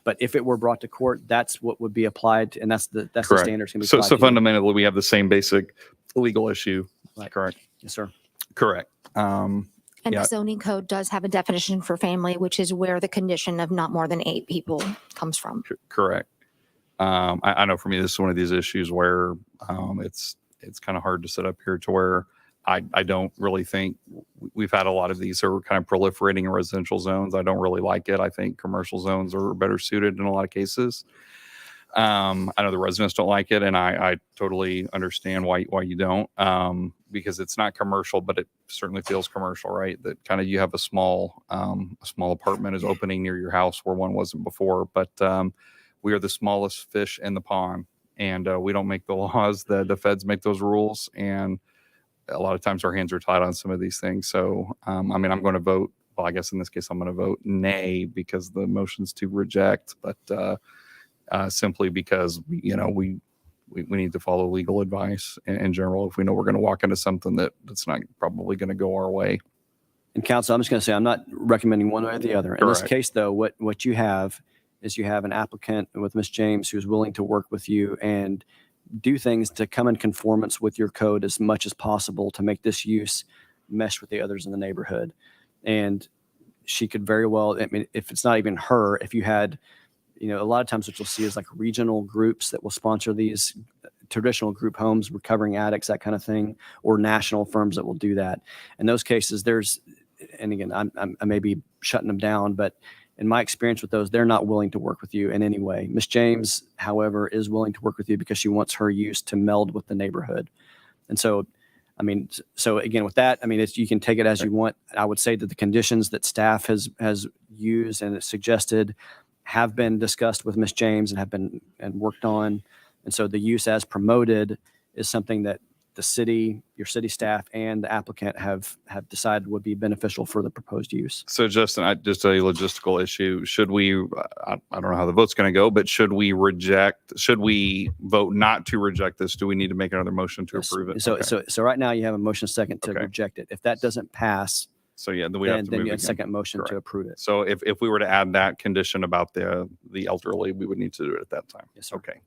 But if it were brought to court, that's what would be applied, and that's the standards can be applied. So fundamentally, we have the same basic legal issue. Right. Correct. Yes, sir. Correct. And the zoning code does have a definition for family, which is where the condition of not more than 8 people comes from. Correct. I know for me, this is one of these issues where it's kind of hard to sit up here to where I don't really think we've had a lot of these are kind of proliferating in residential zones. I don't really like it. I think commercial zones are better suited in a lot of cases. I know the residents don't like it, and I totally understand why you don't, because it's not commercial, but it certainly feels commercial, right? That kind of you have a small apartment is opening near your house where one wasn't before, but we are the smallest fish in the pond, and we don't make the laws. The feds make those rules, and a lot of times our hands are tied on some of these things. So, I'm going to vote. Well, I guess in this case, I'm going to vote nay because the motion's to reject, but simply because we we need to follow legal advice in general if we know we're going to walk into something that's not probably going to go our way. And counsel, I'm just going to say, I'm not recommending one way or the other. In this Correct. case, though, what you have is you have an applicant with Ms. James who's willing to work with you and do things to come in conformance with your code as much as possible to make this use mesh with the others in the neighborhood. And she could very well, I mean, if it's not even her, if you had, a lot of times what you'll see is like regional groups that will sponsor these traditional group homes, recovering addicts, that kind of thing, or national firms that will do that. In those cases, and again, I may be shutting them down, but in my experience with those, they're not willing to work with you in any way. Ms. James, however, is willing to work with you because she wants her use to meld with the neighborhood. And so, so again, with that, you can take it as you want. I would say that the conditions that staff has used and suggested have been discussed with Ms. James and have been worked on. And so the use as promoted is something that the city, your city staff, and the applicant have decided would be beneficial for the proposed use. So Justin, just a logistical issue. Should we, I don't know how the vote's going to go, but should we vote not to reject this? Do we need to make another motion to approve it? So, Okay. so right now you have a motion second to Okay. reject it. If that doesn't pass, So yeah, then we have to then move you have a again. second motion Correct. to approve it. So if we were to add that condition about the elderly, we would need to do it at that time. Yes, sir. Okay.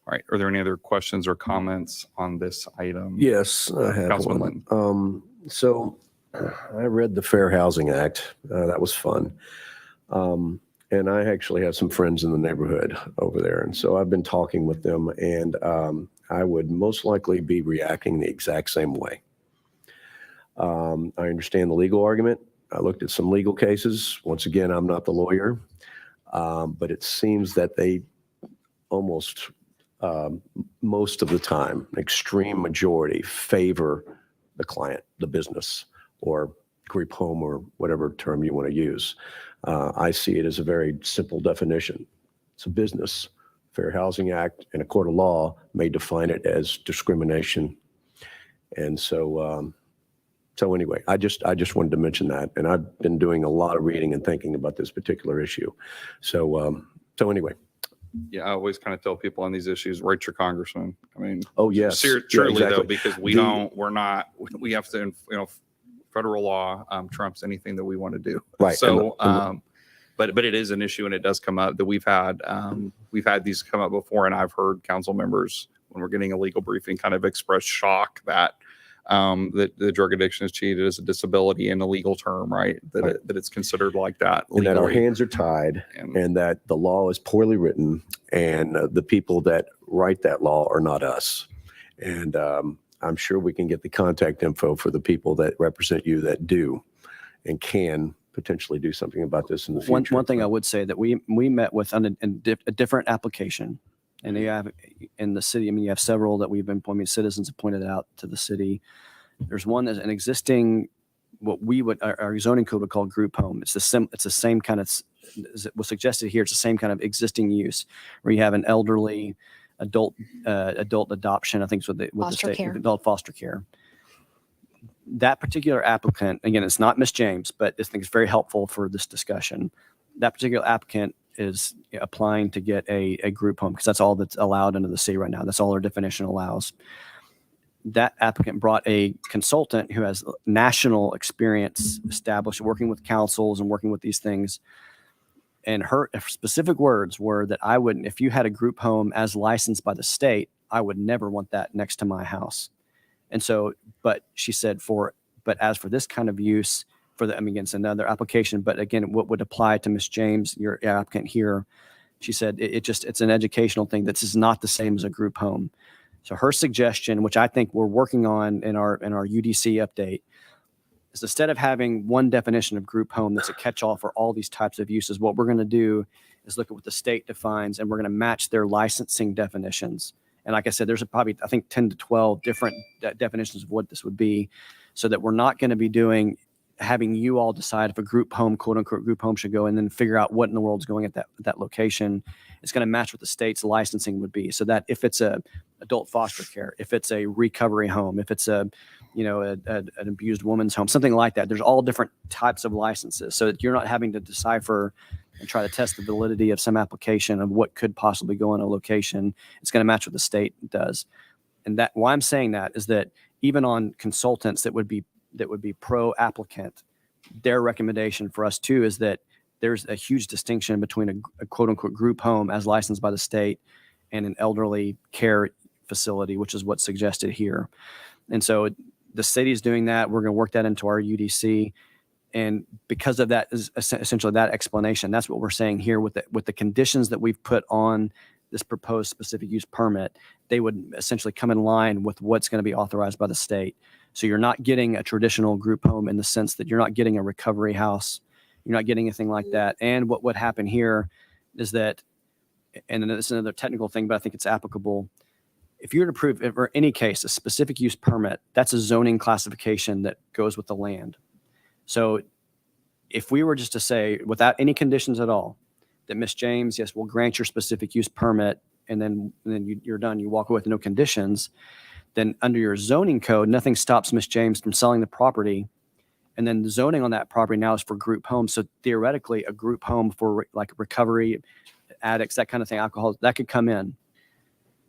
All right. Are there any other questions or comments on this item? Yes, I have Councilman one. So I read the Fair Housing Act. That was fun. And I actually have some friends in the neighborhood over there. And so I've been talking with them, and I would most likely be reacting the exact same way. I understand the legal argument. I looked at some legal cases. Once again, I'm not the lawyer, but it seems that they almost most of the time, extreme majority favor the client, the business, or group home, or whatever term you want to use. I see it as a very simple definition. It's a business. Fair Housing Act and a court of law may define it as discrimination. And so, so anyway, I just wanted to mention that. And I've been doing a lot of reading and thinking about this particular issue. So, so anyway. Yeah, I always kind of tell people on these issues, write your congressman. Oh, yes. Truly Yeah, though, exactly. because we have to, federal law trumps anything that we want to do. Right. So, And but it is an issue, and it does come up that we've had these come up before, and I've heard council members when we're getting a legal briefing kind of express shock that that the drug addiction is treated as a disability in a legal term, right? That it's considered like that. And that our legally. hands are tied, And- and that the law is poorly written, and the people that write that law are not us. And I'm sure we can get the contact info for the people that represent you that do and can potentially do something about this in the future. One thing I would say that we met with on a different application, and you have in the city, you have several that we've been appointed, citizens have pointed out to the city. There's one that's an existing, what we would, our zoning code would call group home. It's the same kind of, as it was suggested here, it's the same kind of existing use where you have an elderly adult adoption, I think is what the Foster state, care. adult foster care. That particular applicant, again, it's not Ms. James, but I think it's very helpful for this discussion. That particular applicant is applying to get a group home because that's all that's allowed under the city right now. That's all our definition allows. That applicant brought a consultant who has national experience established working with councils and working with these things. And her specific words were that I wouldn't, if you had a group home as licensed by the state, I would never want that next to my house. And so, but she said but as for this kind of use, again, it's another application, but again, what would apply to Ms. James, your applicant here, she said, it's an educational thing. This is not the same as a group home. So her suggestion, which I think we're working on in our UDC update, is instead of having one definition of group home that's a catch-all for all these types of uses, what we're going to do is look at what the state defines, and we're going to match their licensing definitions. And like I said, there's probably, I think, 10 to 12 different definitions of what this would be, so that we're not going to be having you all decide if a group home, quote unquote, group home should go, and then figure out what in the world is going at that location. It's going to match what the state's licensing would be, so that if it's a adult foster care, if it's a recovery home, if it's an abused woman's home, something like that, there's all different types of licenses, so that you're not having to decipher and try to test the validity of some application of what could possibly go in a location, it's going to match what the state does. And that why I'm saying that is that even on consultants that would be pro applicant, their recommendation for us too is that there's a huge distinction between a quote unquote group home as licensed by the state and an elderly care facility, which is what's suggested here. And so the city is doing that. We're going to work that into our UDC. And because of that is essentially that explanation, that's what we're saying here with the conditions that we've put on this proposed specific use permit, they would essentially come in line with what's going to be authorized by the state. So you're not getting a traditional group home in the sense that you're not getting a recovery house. You're not getting anything like that. And what would happen here is that, and this is another technical thing, but I think it's applicable. If you were to approve, for any case, a specific use permit, that's a zoning classification that goes with the land. So if we were just to say, without any conditions at all, that Ms. James, yes, we'll grant your specific use permit, and then you're done, you walk away with no conditions, then under your zoning code, nothing stops Ms. James from selling the property. And then the zoning on that property now is for group homes. So theoretically, a group home for like recovery, addicts, that kind of thing, alcohol, that could come in.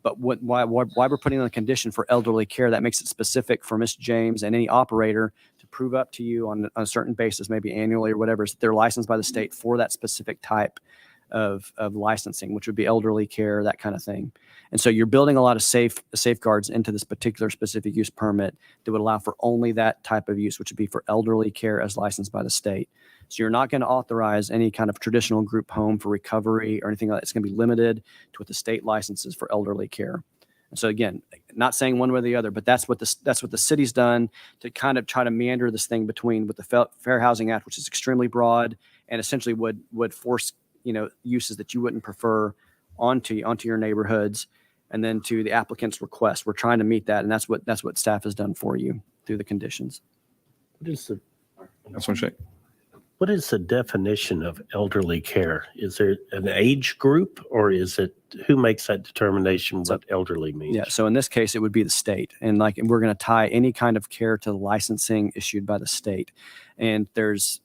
But why we're putting on a condition for elderly care, that makes it specific for Ms. James and any operator to prove up to you on a certain basis, maybe annually or whatever, is that they're licensed by the state for that specific type of licensing, which would be elderly care, that kind of thing. And so you're building a lot of safeguards into this particular specific use permit that would allow for only that type of use, which would be for elderly care as licensed by the state. So you're not going to authorize any kind of traditional group home for recovery or anything like that. It's going to be limited to what the state licenses for elderly care. And so again, not saying one way or the other, but that's what the city's done to kind of try to meander this thing between with the Fair Housing Act, which is extremely broad and essentially would force, uses that you wouldn't prefer onto your neighborhoods, and then to the applicant's request. We're trying to meet that, and that's what staff has done for you through the conditions. What is the definition of elderly care? Is there an age group, or is it who makes that determination what elderly means? Yeah. So in this case, it would be the state, and we're going to tie any kind of care to the licensing issued by the state. And there's,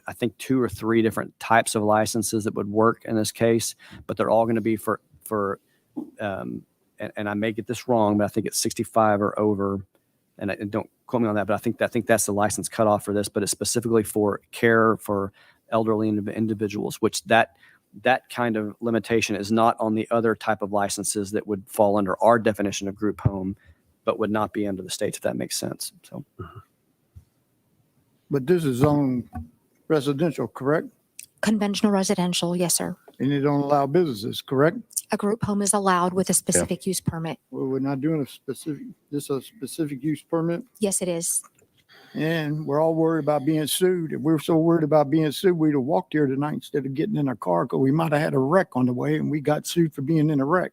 I think, 2 or 3 different types of licenses that would work in this case, but they're all going to be for and I may get this wrong, but I think it's 65 or over. And don't quote me on that, but I think that's the license cutoff for this, but it's specifically for care for elderly individuals, which that kind of limitation is not on the other type of licenses that would fall under our definition of group home, but would not be under the states, if that makes sense. So, But this is zone residential, correct? Conventional residential, yes, sir. And you don't allow businesses, correct? A group home is allowed with a specific use permit. Well, we're not doing a specific use permit. Yes, it is. And we're all worried about being sued. If we're so worried about being sued, we'd have walked here tonight instead of getting in a car, because we might have had a wreck on the way and we got sued for being in a wreck.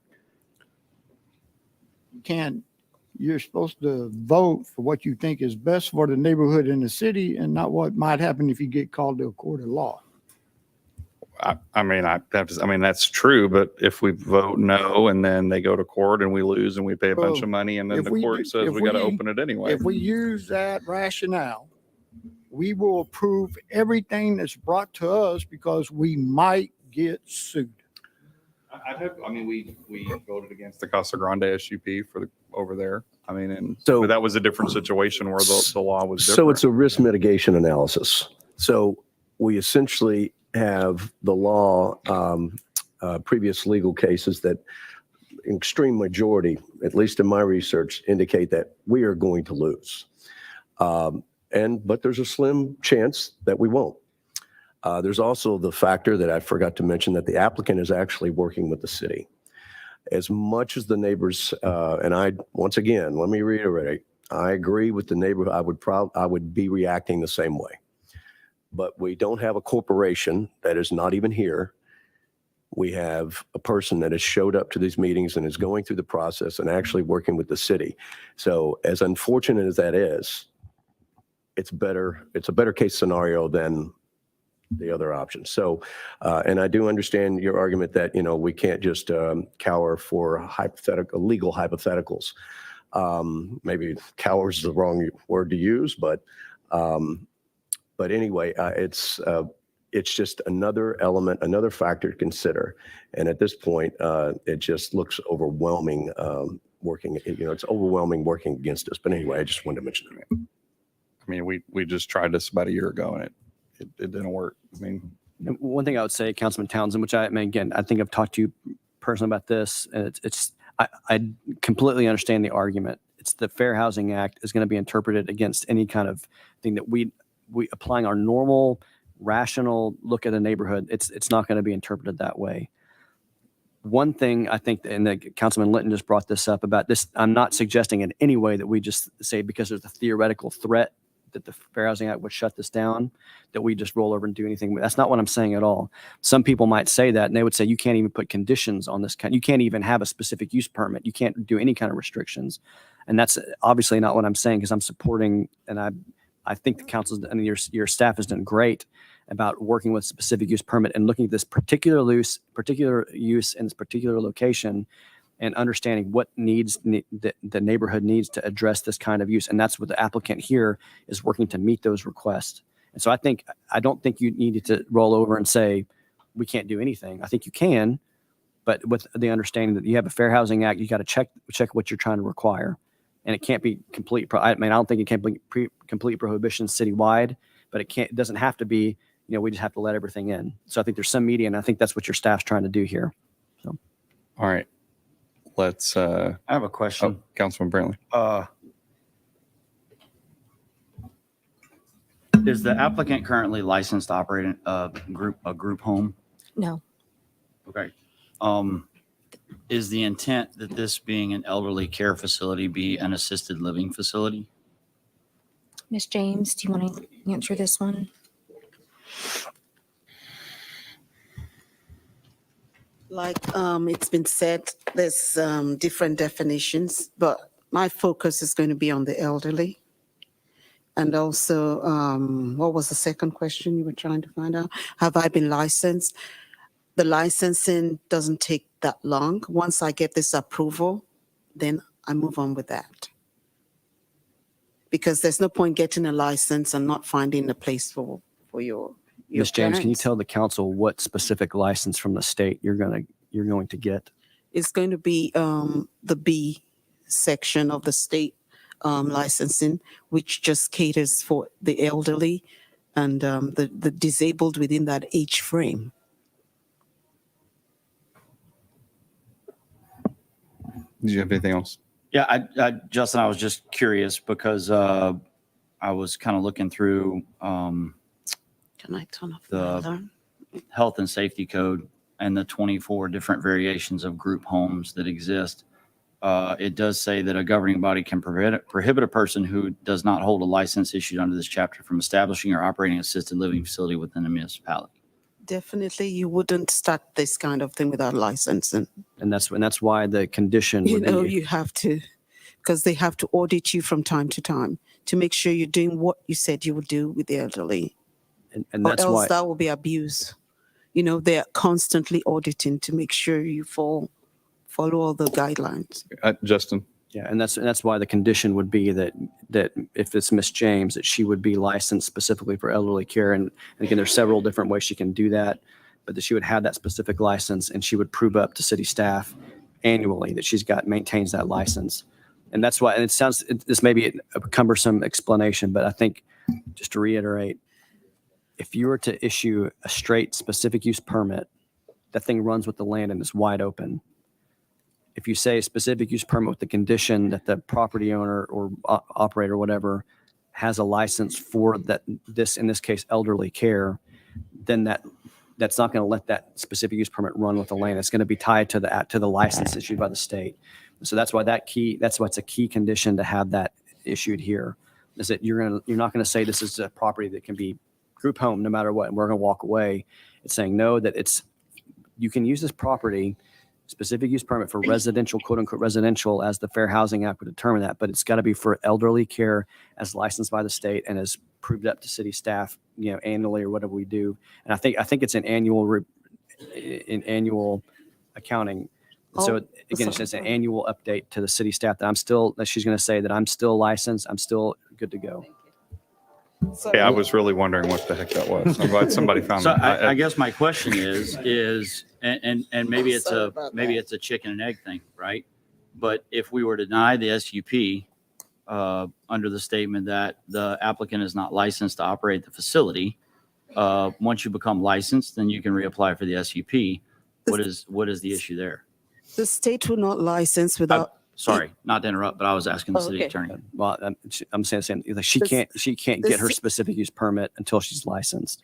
You're supposed to vote for what you think is best for the neighborhood and the city, and not what might happen if you get called to a court of law. That's true. But if we vote no and then they go to court and we lose and we pay a bunch of money and then If the we court do- says if we got to we- open it anyway. If we use that rationale, we will approve everything that's brought to us because we might get sued. We voted against the Casa Grande SUP over there. So- but that was a different situation where the law was different. So it's a risk mitigation analysis. So we essentially have the law, previous legal cases that extreme majority, at least in my research, indicate that we are going to lose. But there's a slim chance that we won't. There's also the factor that I forgot to mention, that the applicant is actually working with the city. As much as the neighbors, once again, let me reiterate, I agree with the neighbor. I would be reacting the same way. But we don't have a corporation that is not even here. We have a person that has showed up to these meetings and is going through the process and actually working with the city. So as unfortunate as that is, it's a better case scenario than the other options. So, and I do understand your argument that, we can't just cower for legal hypotheticals. Maybe cower is the wrong word to use, but anyway, it's just another element, another factor to consider. And at this point, it just looks overwhelming working, it's overwhelming working against us. But anyway, I just wanted to mention that. I mean, we just tried this about a year ago and it didn't work. I mean, And one thing I would say, Councilman Townsend, which I mean, again, I think I've talked to you personally about this, and I completely understand the argument. It's the Fair Housing Act is going to be interpreted against any kind of thing that we applying our normal, rational look at a neighborhood. It's not going to be interpreted that way. One thing I think, and the Councilman Linton just brought this up about this, I'm not suggesting in any way that we just say because there's a theoretical threat that the Fair Housing Act would shut this down, that we just roll over and do anything. That's not what I'm saying at all. Some people might say that, and they would say you can't even put conditions on this kind. You can't even have a specific use permit. You can't do any kind of restrictions. And that's obviously not what I'm saying, because I'm supporting, and I think the council and your staff has done great about working with specific use permit and looking at this particular use in this particular location and understanding what needs the neighborhood needs to address this kind of use. And that's what the applicant here is working to meet those requests. And so I don't think you needed to roll over and say, we can't do anything. I think you can, but with the understanding that you have a Fair Housing Act, you got to check what you're trying to require. And it can't be complete. I don't think it can be complete prohibition citywide, but it doesn't have to be, we just have to let everything in. So I think there's some median. I think that's what your staff's trying to do here. So. all right, let's, I have a question. Councilman Brantley. Is the applicant currently licensed to operate a group home? No. Okay. Is the intent that this being an elderly care facility be an assisted living facility? Ms. James, do you want to answer this one? Like it's been said, there's different definitions, but my focus is going to be on the elderly. And also, what was the second question you were trying to find out? Have I been licensed? The licensing doesn't take that long. Once I get this approval, then I move on with that. Because there's no point getting a license and not finding a place for your Ms. James, can you parents. tell the council what specific license from the state you're going to get? It's going to be the B section of the state licensing, which just caters for the elderly and the disabled within that age frame. Did you have anything else? Yeah, Justin, I was just curious because I was kind of looking through Can I turn off the the alarm? health and safety code and the 24 different variations of group homes that exist. It does say that a governing body can prohibit a person who does not hold a license issued under this chapter from establishing or operating an assisted living facility within a municipality. Definitely, you wouldn't start this kind of thing without licensing. And that's why the condition. You within know, you have to, because they have to audit you from time to time to make sure you're doing what you said you would do with the elderly. and Or that's else why. that will be abuse. They're constantly auditing to make sure you follow all the guidelines. Justin. Yeah, and that's why the condition would be that if it's Miss James, that she would be licensed specifically for elderly care. And again, there's several different ways she can do that, but that she would have that specific license and she would prove up to city staff annually that she's maintains that license. And that's why, and this may be a cumbersome explanation, but I think just to reiterate, if you were to issue a straight specific use permit, that thing runs with the land and is wide open. If you say a specific use permit with the condition that the property owner or operator, whatever, has a license for this, in this case, elderly care, then that's not going to let that specific use permit run with the land. It's going to be tied to the license issued by the state. So that's why that's why it's a key condition to have that issued here, is that you're not going to say this is a property that can be group home no matter what, and we're going to walk away. It's saying no, that you can use this property, specific use permit for residential, quote unquote residential, as the Fair Housing Act would determine that, but it's got to be for elderly care as licensed by the state and as proved up to city staff, annually or whatever we do. And I think it's an annual accounting. So again, it's just an annual update to the city staff that she's going to say that I'm still licensed, I'm still good to go. Yeah, I was really wondering what the heck that was. I'm glad somebody found So it. I guess my question is, and maybe it's Sorry a, about maybe that. it's a chicken and egg thing, right? But if we were to deny the SUP, under the statement that the applicant is not licensed to operate the facility, once you become licensed, then you can reapply for the SUP. What is the issue there? The state will not license without, Sorry, not to interrupt, but I was asking the Oh, city okay. attorney. Well, I'm saying the same. Like she This- can't get her this- specific use permit until she's licensed.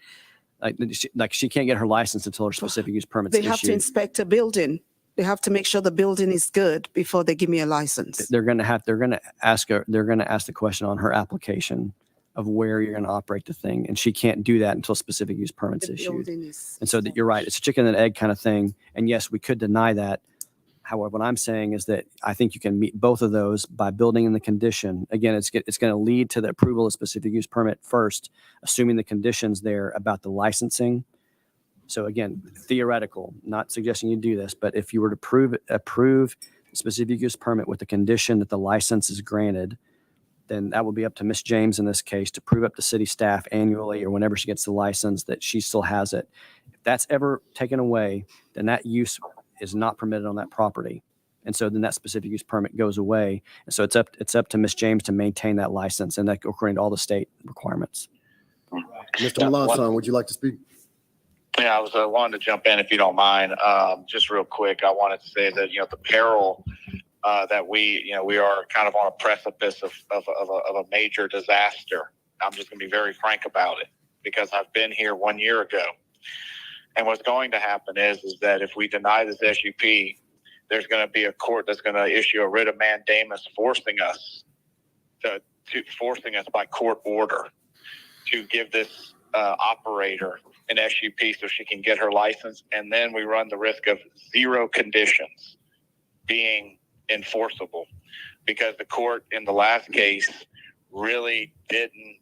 Like she can't get her license until her specific use permit's they have to issued. inspect a building. They have to make sure the building is good before they give me a license. They're going to ask the question on her application of where you're going to operate the thing, and she can't do that until specific use permit's The issued. building is. And so that you're right, it's a chicken and egg kind of thing. And yes, we could deny that. However, what I'm saying is that I think you can meet both of those by building in the condition. Again, it's going to lead to the approval of specific use permit first, assuming the conditions there about the licensing. So again, theoretical, not suggesting you do this, but if you were to approve specific use permit with the condition that the license is granted, then that will be up to Ms. James in this case to prove up to city staff annually or whenever she gets the license that she still has it. If that's ever taken away, then that use is not permitted on that property. And so then that specific use permit goes away. And so it's up to Ms. James to maintain that license, and that according to all the state requirements. Mr. Melanson, would you like to speak? Yeah, I was wanting to jump in if you don't mind. Just real quick, I wanted to say that the peril that we are kind of on a precipice of a major disaster. I'm just going to be very frank about it because I've been here 1 year ago, and what's going to happen is that if we deny this SUP, there's going to be a court that's going to issue a writ of mandamus forcing us by court order to give this operator an SUP so she can get her license. And then we run the risk of zero conditions being enforceable because the court in the last case really didn't,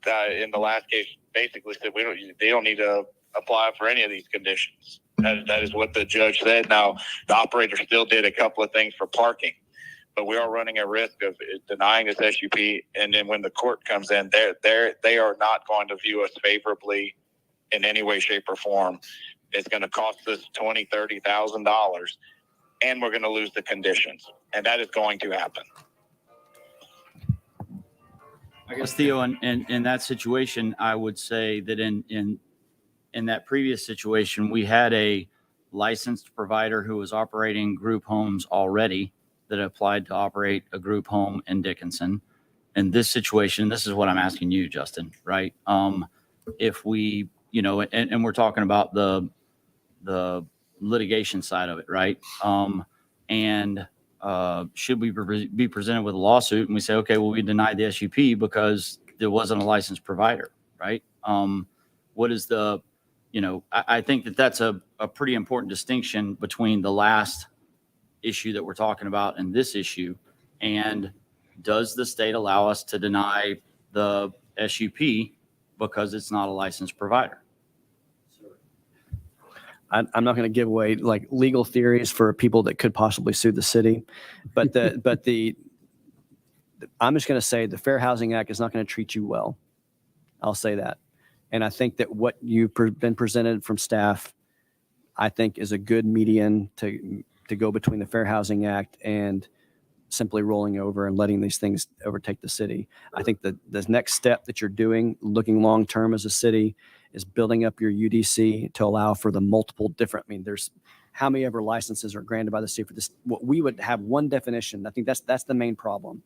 in the last case, basically said they don't need to apply for any of these conditions. That is what the judge said. Now, the operator still did a couple of things for parking, but we are running a risk of denying this SUP. And then when the court comes in, they are not going to view us favorably in any way, shape, or form. It's going to cost us $20,000, $30,000, and we're going to lose the conditions. And that is going to happen. I guess, Theo, in that situation, I would say that in that previous situation, we had a licensed provider who was operating group homes already that applied to operate a group home in Dickinson. In this situation, this is what I'm asking you, Justin, right? If we, and we're talking about the litigation side of it, right? And should we be presented with a lawsuit and we say, okay, well, we denied the SUP because there wasn't a licensed provider, right? What is the, I think that's a pretty important distinction between the last issue that we're talking about and this issue. And does the state allow us to deny the SUP because it's not a licensed provider? I'm not going to give away like legal theories for people that could possibly sue the city, but I'm just going to say the Fair Housing Act is not going to treat you well. I'll say that. And I think that what you've been presented from staff, I think is a good median to go between the Fair Housing Act and simply rolling over and letting these things overtake the city. I think that the next step that you're doing, looking long-term as a city, is building up your UDC to allow for the multiple different, there's how many ever licenses are granted by the city for this. What we would have one definition. I think that's the main problem,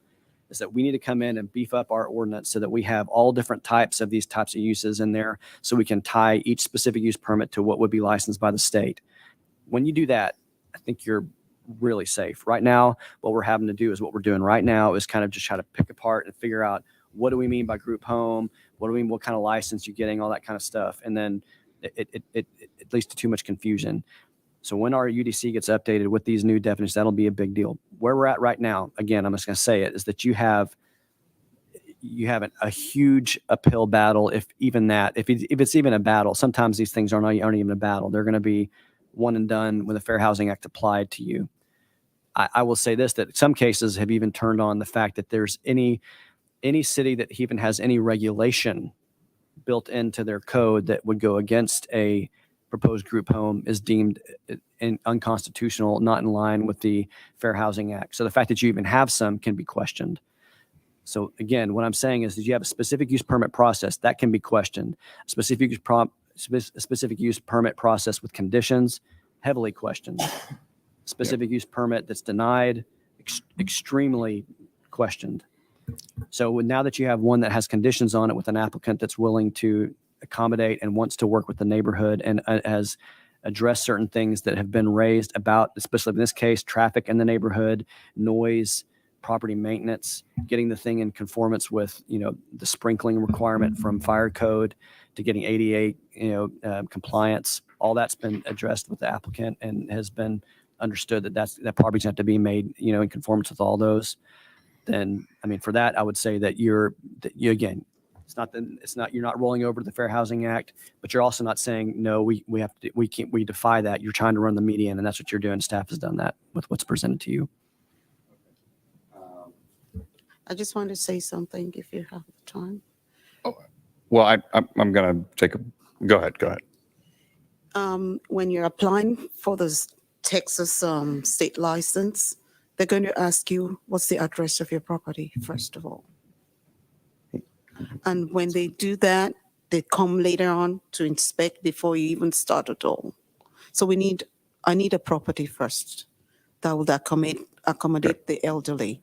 is that we need to come in and beef up our ordinance so that we have all different types of these types of uses in there so we can tie each specific use permit to what would be licensed by the state. When you do that, I think you're really safe. Right now, what we're having to do is what we're doing right now is kind of just try to pick apart and figure out what do we mean by group home? What do we mean? What kind of license you're getting? All that kind of stuff. And then it leads to too much confusion. So when our UDC gets updated with these new definitions, that'll be a big deal. Where we're at right now, again, I'm just going to say it, is that you have a huge uphill battle. If it's even a battle, sometimes these things aren't even a battle. They're going to be one and done when the Fair Housing Act applied to you. I will say this, that some cases have even turned on the fact that there's any any city that even has any regulation built into their code that would go against a proposed group home is deemed unconstitutional, not in line with the Fair Housing Act. So the fact that you even have some can be questioned. So again, what I'm saying is that you have a specific use permit process that can be questioned. Specific use permit process with conditions, heavily questioned. Specific use permit that's denied, extremely questioned. So now that you have one that has conditions on it with an applicant that's willing to accommodate and wants to work with the neighborhood and has addressed certain things that have been raised about, especially in this case, traffic in the neighborhood, noise, property maintenance, getting the thing in conformance with, the sprinkling requirement from fire code to getting ADA, compliance. All that's been addressed with the applicant and has been understood that properties have to be made, in conformance with all those. Then, for that, I would say that you're again, you're not rolling over to the Fair Housing Act, but you're also not saying, no, we defy that. You're trying to run the median, and that's what you're doing. Staff has done that with what's presented to you. I just wanted to say something if you have time. Well, I'm going to go ahead. When you're applying for the Texas state license, they're going to ask you what's the address of your property, first of all. And when they do that, they come later on to inspect before you even start at all. So I need a property first that will accommodate the elderly,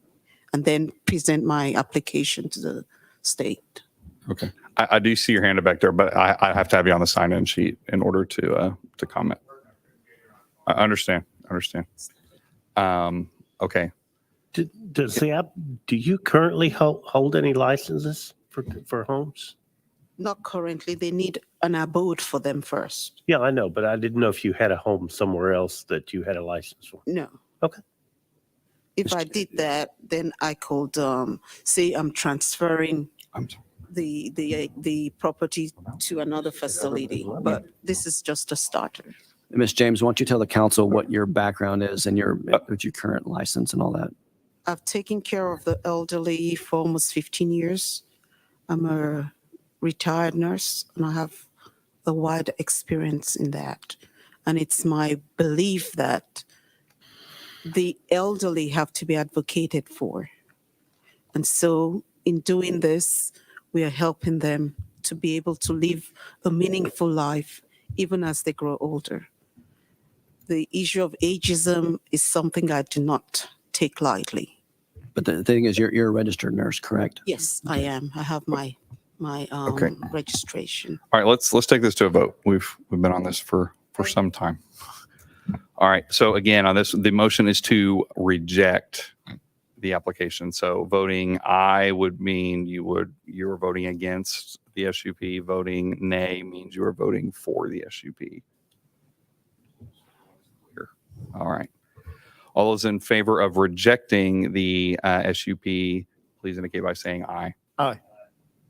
and then present my application to the state. Okay. I do see your hand back there, but I have to have you on the sign-in sheet in order to comment. I understand. Okay. Do you currently hold any licenses for homes? Not currently. They need an abode for them first. Yeah, I know, but I didn't know if you had a home somewhere else that you had a license for. No. Okay. If I did that, then I could say I'm transferring the property to another facility. But this is just a starter. Ms. James, why don't you tell the council what your background is and your current license and all that? I've taken care of the elderly for almost 15 years. I'm a retired nurse, and I have a wide experience in that. And it's my belief that the elderly have to be advocated for. And so in doing this, we are helping them to be able to live a meaningful life, even as they grow older. The issue of ageism is something I do not take lightly. But the thing is, you're a registered nurse, correct? Yes, I am. I have my registration. All right, let's take this to a vote. We've been on this for some time. All right. So again, on this, the motion is to reject the application. So voting aye would mean you were voting against the SUP. Voting nay means you are voting for the SUP. All right. All those in favor of rejecting the SUP, please indicate by saying aye. Aye.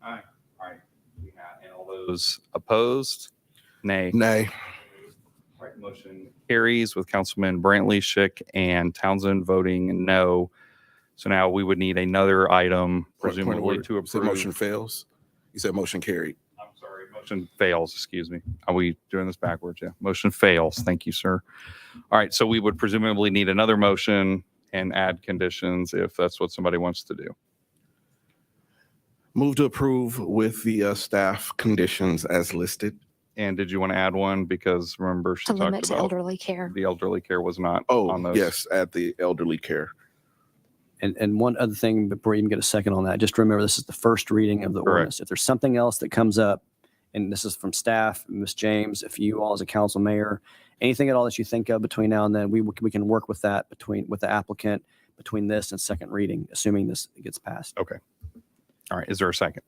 Aye. All right. And all those opposed, nay. Nay. All right, motion carries with Councilman Brantley, Schick, and Townsend voting no. So now we would need another item, presumably to You said approve. motion fails? You said motion carried. I'm sorry, motion fails, excuse me. Are we doing this backwards? Yeah, motion fails. Thank you, sir. All right, so we would presumably need another motion and add conditions if that's what somebody wants to do. Move to approve with the staff conditions as listed. And did you want to add one? Because remember, she To limit talked to about elderly care. the elderly care was not on Oh, those. yes, at the elderly care. And one other thing before you even get a second on that, just remember this is the first reading of the Correct. ordinance. If there's something else that comes up, and this is from staff, Ms. James, if you all as a council mayor, anything at all that you think of between now and then, we can work with that with the applicant between this and second reading, assuming this gets passed. Okay. All right. Is there a second?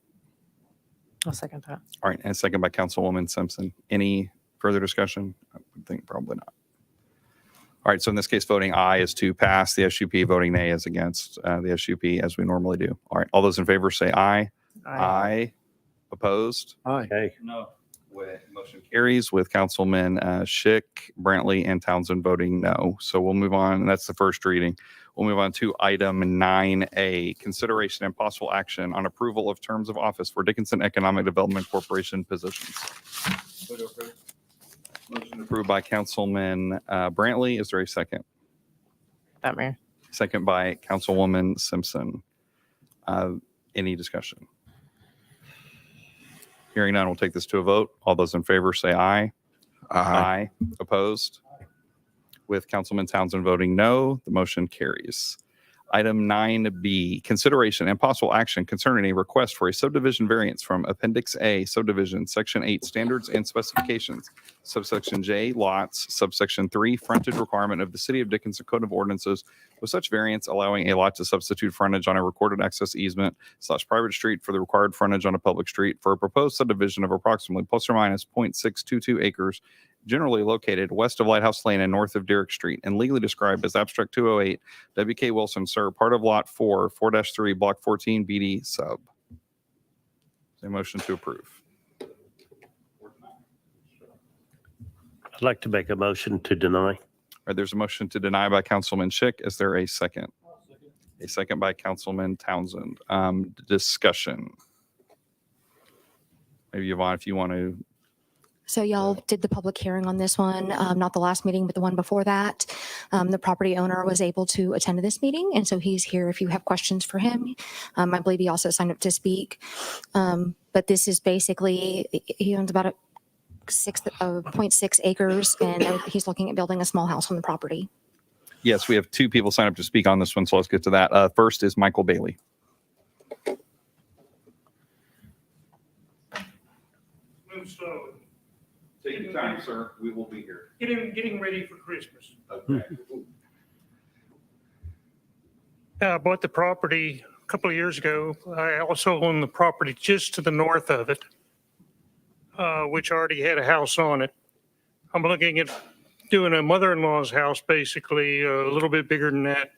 I'll second that. All right. And a second by Councilwoman Simpson. Any further discussion? I would think probably not. All right. So in this case, voting aye is to pass the SUP. Voting nay is against the SUP, as we normally do. All right. All those in favor say aye. Aye. Opposed? Aye. Hey, No. Motion carries with Councilman Schick, Brantley, and Townsend voting no. So we'll move on. And that's the first reading. We'll move on to item 9A, consideration and possible action on approval of terms of office for Dickinson Economic Development Corporation positions. Motion approved by Councilman Brantley. Is there a second? That Mayor. Second by Councilwoman Simpson. Any discussion? Hearing none, we'll take this to a vote. All those in favor say aye. Aye. Opposed? With Councilman Townsend voting no, the motion carries. Item 9B, consideration and possible action concerning a request for a subdivision variance from Appendix A subdivision, Section 8, Standards and Specifications, Subsection J, Lots, Subsection 3, Frontage Requirement of the City of Dickinson Code of Ordinances, with such variance allowing a lot to substitute frontage on a recorded access easement / private street for the required frontage on a public street for a proposed subdivision of approximately plus or minus 0.622 acres, generally located west of Lighthouse Lane and north of Derrick Street, and legally described as Abstract 208, W.K. Wilson, sir, part of Lot 4, 4-3, Block 14, BD sub. A motion to approve. I'd like to make a motion to deny. All right, there's a motion to deny by Councilman Schick. Is there a second? A second by Councilman Townsend. Discussion. Maybe Yvonne, if you want to. So y'all did the public hearing on this one, not the last meeting, but the one before that. The property owner was able to attend this meeting, and so he's here if you have questions for him. I believe he also signed up to speak. But this is basically, he owns about 0.6 acres, and he's looking at building a small house on the property. Yes, we have two people sign up to speak on this one, so let's get to that. First is Michael Bailey. Move slowly. Take your time, sir. We will be here. Getting ready for Christmas. Okay. I bought the property a couple of years ago. I also own the property just to the north of it, which already had a house on it. I'm looking at doing a mother-in-law's house, basically, a little bit bigger than that,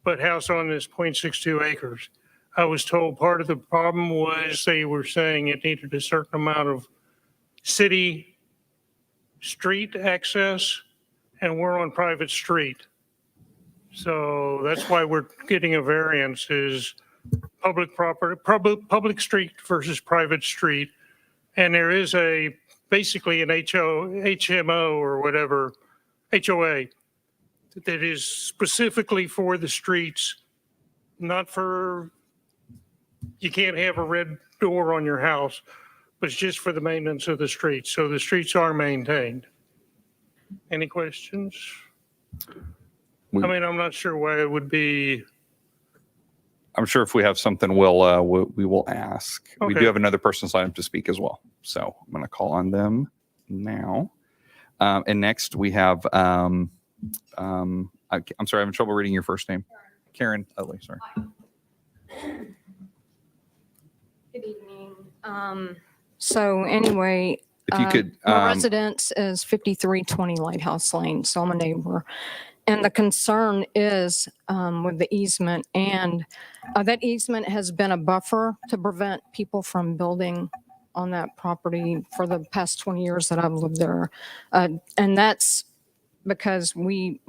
but house on this 0.62 acres. I was told part of the problem was they were saying it needed a certain amount of city street access, and we're on private street. So that's why we're getting a variance, is public property, public street versus private street. And there is basically an HMO or whatever, HOA, that is specifically for the streets, not for, you can't have a red door on your house, but it's just for the maintenance of the streets. So the streets are maintained. Any questions? I'm not sure why it would be. I'm sure if we have something, we will ask. We do Okay. have another person signed up to speak as well. So I'm going to call on them now. And next we have, I'm sorry, I'm having trouble reading your first name. Karen Utley, sorry. Good evening. So anyway, If you could, my residence is 5320 Lighthouse Lane, so I'm a neighbor. And the concern is with the easement, and that easement has been a buffer to prevent people from building on that property for the past 20 years that I've lived there. And that's because we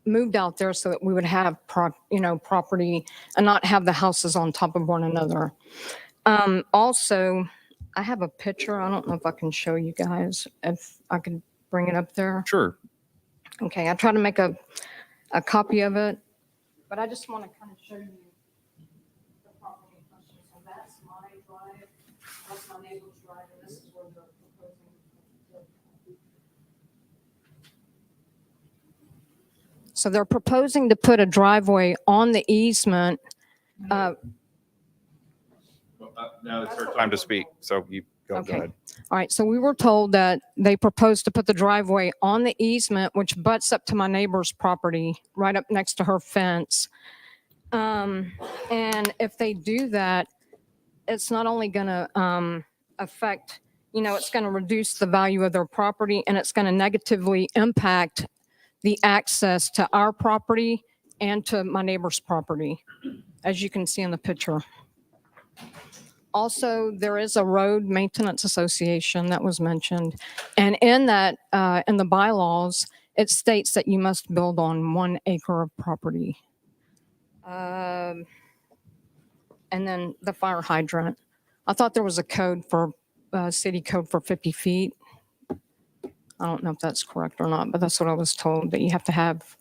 moved out there so that we would have property and not have the houses on top of one another. Also, I have a picture. I don't know if I can show you guys, if I could bring it up there. Sure. Okay, I try to make a copy of it, but I just want to kind of show you the property in question. So that's my drive, that's my neighbor's drive, and this is where they're proposing to put. So they're proposing to put a driveway on the easement. Now it's our time to speak. So you go Okay. ahead. All right, so we were told that they proposed to put the driveway on the easement, which butts up to my neighbor's property, right up next to her fence. And if they do that, it's not only going to affect, it's going to reduce the value of their property, and it's going to negatively impact the access to our property and to my neighbor's property, as you can see in the picture. Also, there is a road maintenance association that was mentioned. And in that, in the bylaws, it states that you must build on 1 acre of property. And then the fire hydrant. I thought there was a code for, city code for 50 feet. I don't know if that's correct or not, but that's what I was told, that you have to have,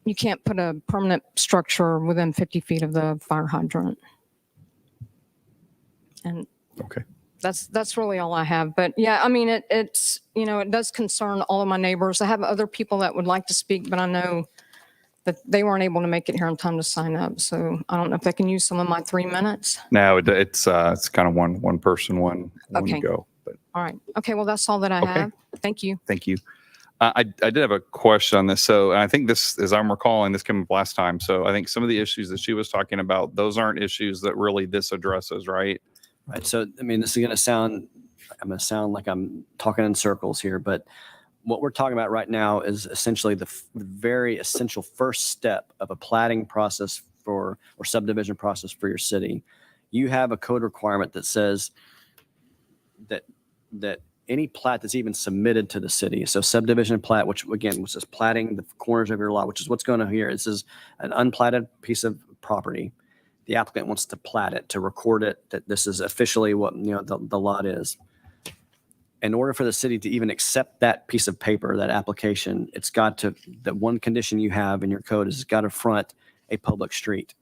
you can't put a permanent structure within 50 feet of the fire hydrant. And Okay. that's really all I have. But yeah, I mean, it's, you know, it does concern all of my neighbors. I have other people that would like to speak, but I know that they weren't able to make it here in time to sign up. So I don't know if they can use some of my 3 minutes. No, it's kind of one person, one Okay. go. But All right. Okay. Well, that's all that I Okay. have. Thank you. thank you. I did have a question on this. So and I think this, as I'm recalling, this came up last time. So I think some of the issues that she was talking about, those aren't issues that really this addresses, right? Right. So, I mean, this is going to sound, I'm going to sound like I'm talking in circles here, but what we're talking about right now is essentially the very essential first step of a platting process or subdivision process for your city. You have a code requirement that says that any plat that's even submitted to the city, so subdivision plat, which again was just platting the corners of your lot, which is what's going on here. This is an unplatted piece of property. The applicant wants to plat it, to record it, that this is officially what, you know, the lot is. In order for the city to even accept that piece of paper, that application, it's got to, the one condition you have in your code is it's got to front a public street.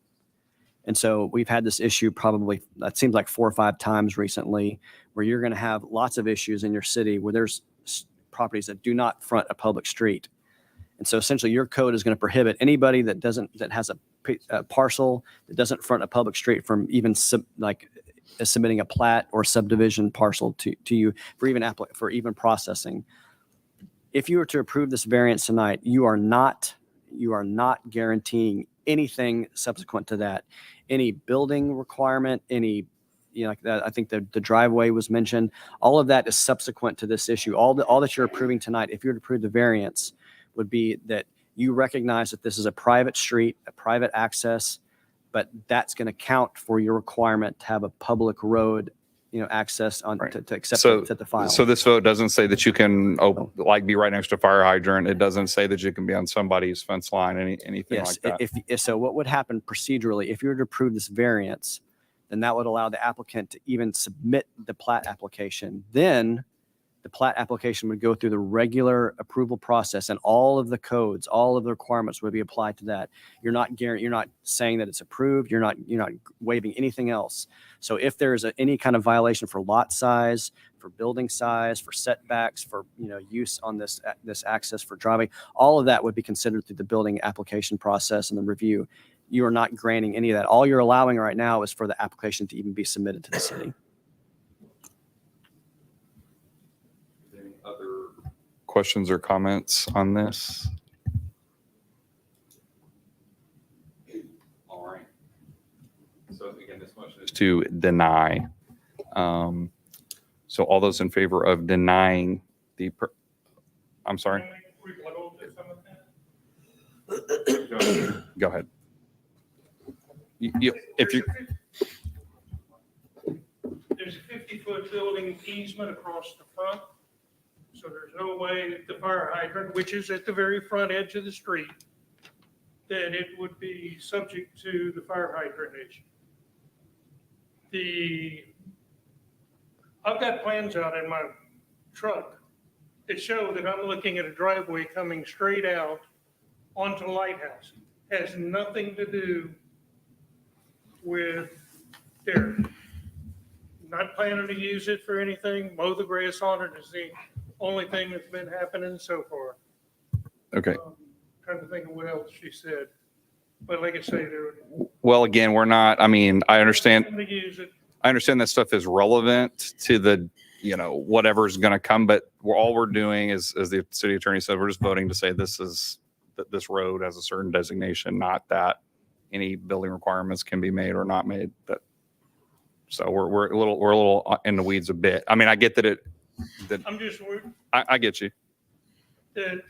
And so we've had this issue probably, that seems like 4 or 5 times recently, where you're going to have lots of issues in your city where there's properties that do not front a public street. And so essentially your code is going to prohibit anybody that has a parcel that doesn't front a public street from even submitting a plat or subdivision parcel to you for even processing. If you were to approve this variance tonight, you are not guaranteeing anything subsequent to that. Any building requirement, any, you know, like that, I think the driveway was mentioned. All of that is subsequent to this issue. All that you're approving tonight, if you were to approve the variance, would be that you recognize that this is a private street, a private access, but that's going to count for your requirement to have a public road, you know, access on Right. to accept So, the file. so this vote doesn't say that you can be right next to a fire hydrant. It doesn't say that you can be on somebody's fence line, anything Yes, like that. so what would happen procedurally, if you were to approve this variance, then that would allow the applicant to even submit the plat application. Then the plat application would go through the regular approval process, and all of the codes, all of the requirements would be applied to that. You're not saying that it's approved. You're not waiving anything else. So if there's any kind of violation for lot size, for building size, for setbacks, for, you know, use on this access for driving, all of that would be considered through the building application process and the review. You are not granting any of that. All you're allowing right now is for the application to even be submitted to the city. Any other questions or comments on this? All right. So again, this motion is to deny. So all those in favor of denying I'm sorry. Go ahead. If you. There's a 50-foot building easement across the front, so there's no way that the fire hydrant, which is at the very front edge of the street, that it would be subject to the fire hydrant issue. I've got plans out in my truck that show that I'm looking at a driveway coming straight out onto the lighthouse. Has nothing to do with there. Not planning to use it for anything. Mow the grass on it is the only thing that's been happening so far. Okay. Trying to think of what else she said. But like I say, there. Well, again, we're not, I mean, I understand. To use it. I understand that stuff is relevant to the, you know, whatever's going to come, but all we're doing is, as the city attorney said, we're just voting to say that this road has a certain designation, not that any building requirements can be made or not made. But so we're a little in the weeds a bit. I mean, I get that I'm just worried I get you. that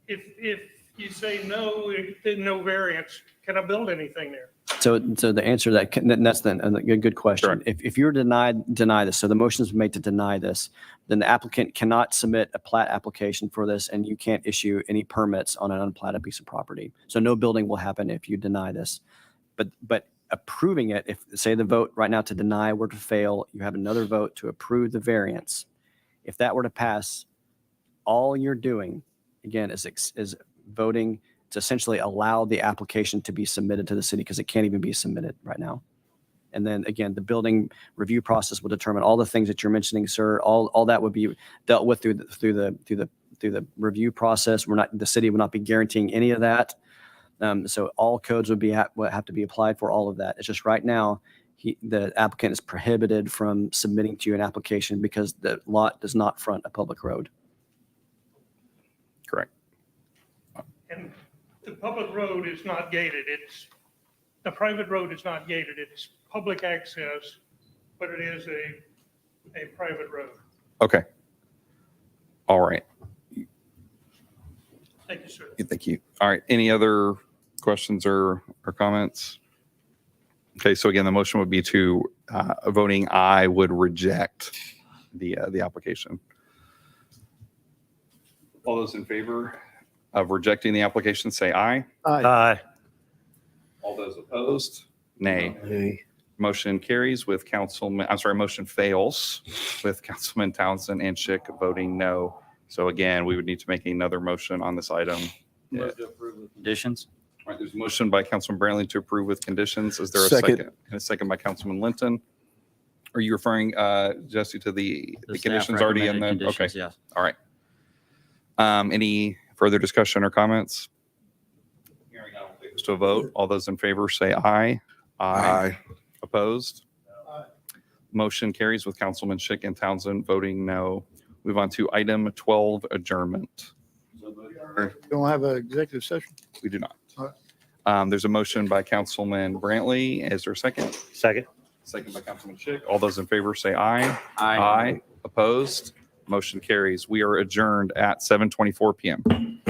if you say no, no variance, can I build anything there? So the answer to that, and that's then a good question. Sure. If you're deny this, so the motion is made to deny this, then the applicant cannot submit a plat application for this, and you can't issue any permits on an unplatted piece of property. So no building will happen if you deny this. But approving it, if say the vote right now to deny were to fail, you have another vote to approve the variance. If that were to pass, all you're doing, again, is voting to essentially allow the application to be submitted to the city because it can't even be submitted right now. And then again, the building review process will determine all the things that you're mentioning, sir. All that would be dealt with through the review process. The city will not be guaranteeing any of that. So all codes would have to be applied for all of that. It's just right now, the applicant is prohibited from submitting to you an application because the lot does not front a public road. Correct. And the public road is not gated. The private road is not gated. It's public access, but it is a private road. Okay. All right. Thank you, sir. Thank you. All right. Any other questions or comments? Okay. So again, the motion would be to voting aye would reject the application. All those in favor of rejecting the application, say aye. Aye. All those opposed, nay. Motion carries with motion fails with Councilman Townsend and Schick voting no. So again, we would need to make another motion on this item. Move to approve with conditions. All right, there's a motion by Councilman Brantley to approve with conditions. Is there a Second. second? And a second by Councilman Linton. Are you referring, Jesse, to the staff conditions already in recommended there? Okay. conditions, yes. All right. Any further discussion or comments? Hearing none, we'll take this to a vote. All those in favor say aye. Aye. Opposed? Motion carries with Councilman Schick and Townsend voting no. Move on to item 12, adjournment. Don't have an executive session? We do not. All There's a motion by Councilman Brantley. Is there a second? Second. Second by Councilman Schick. All those in favor say aye. Aye. Opposed? Motion carries. We are adjourned at 7:24 PM.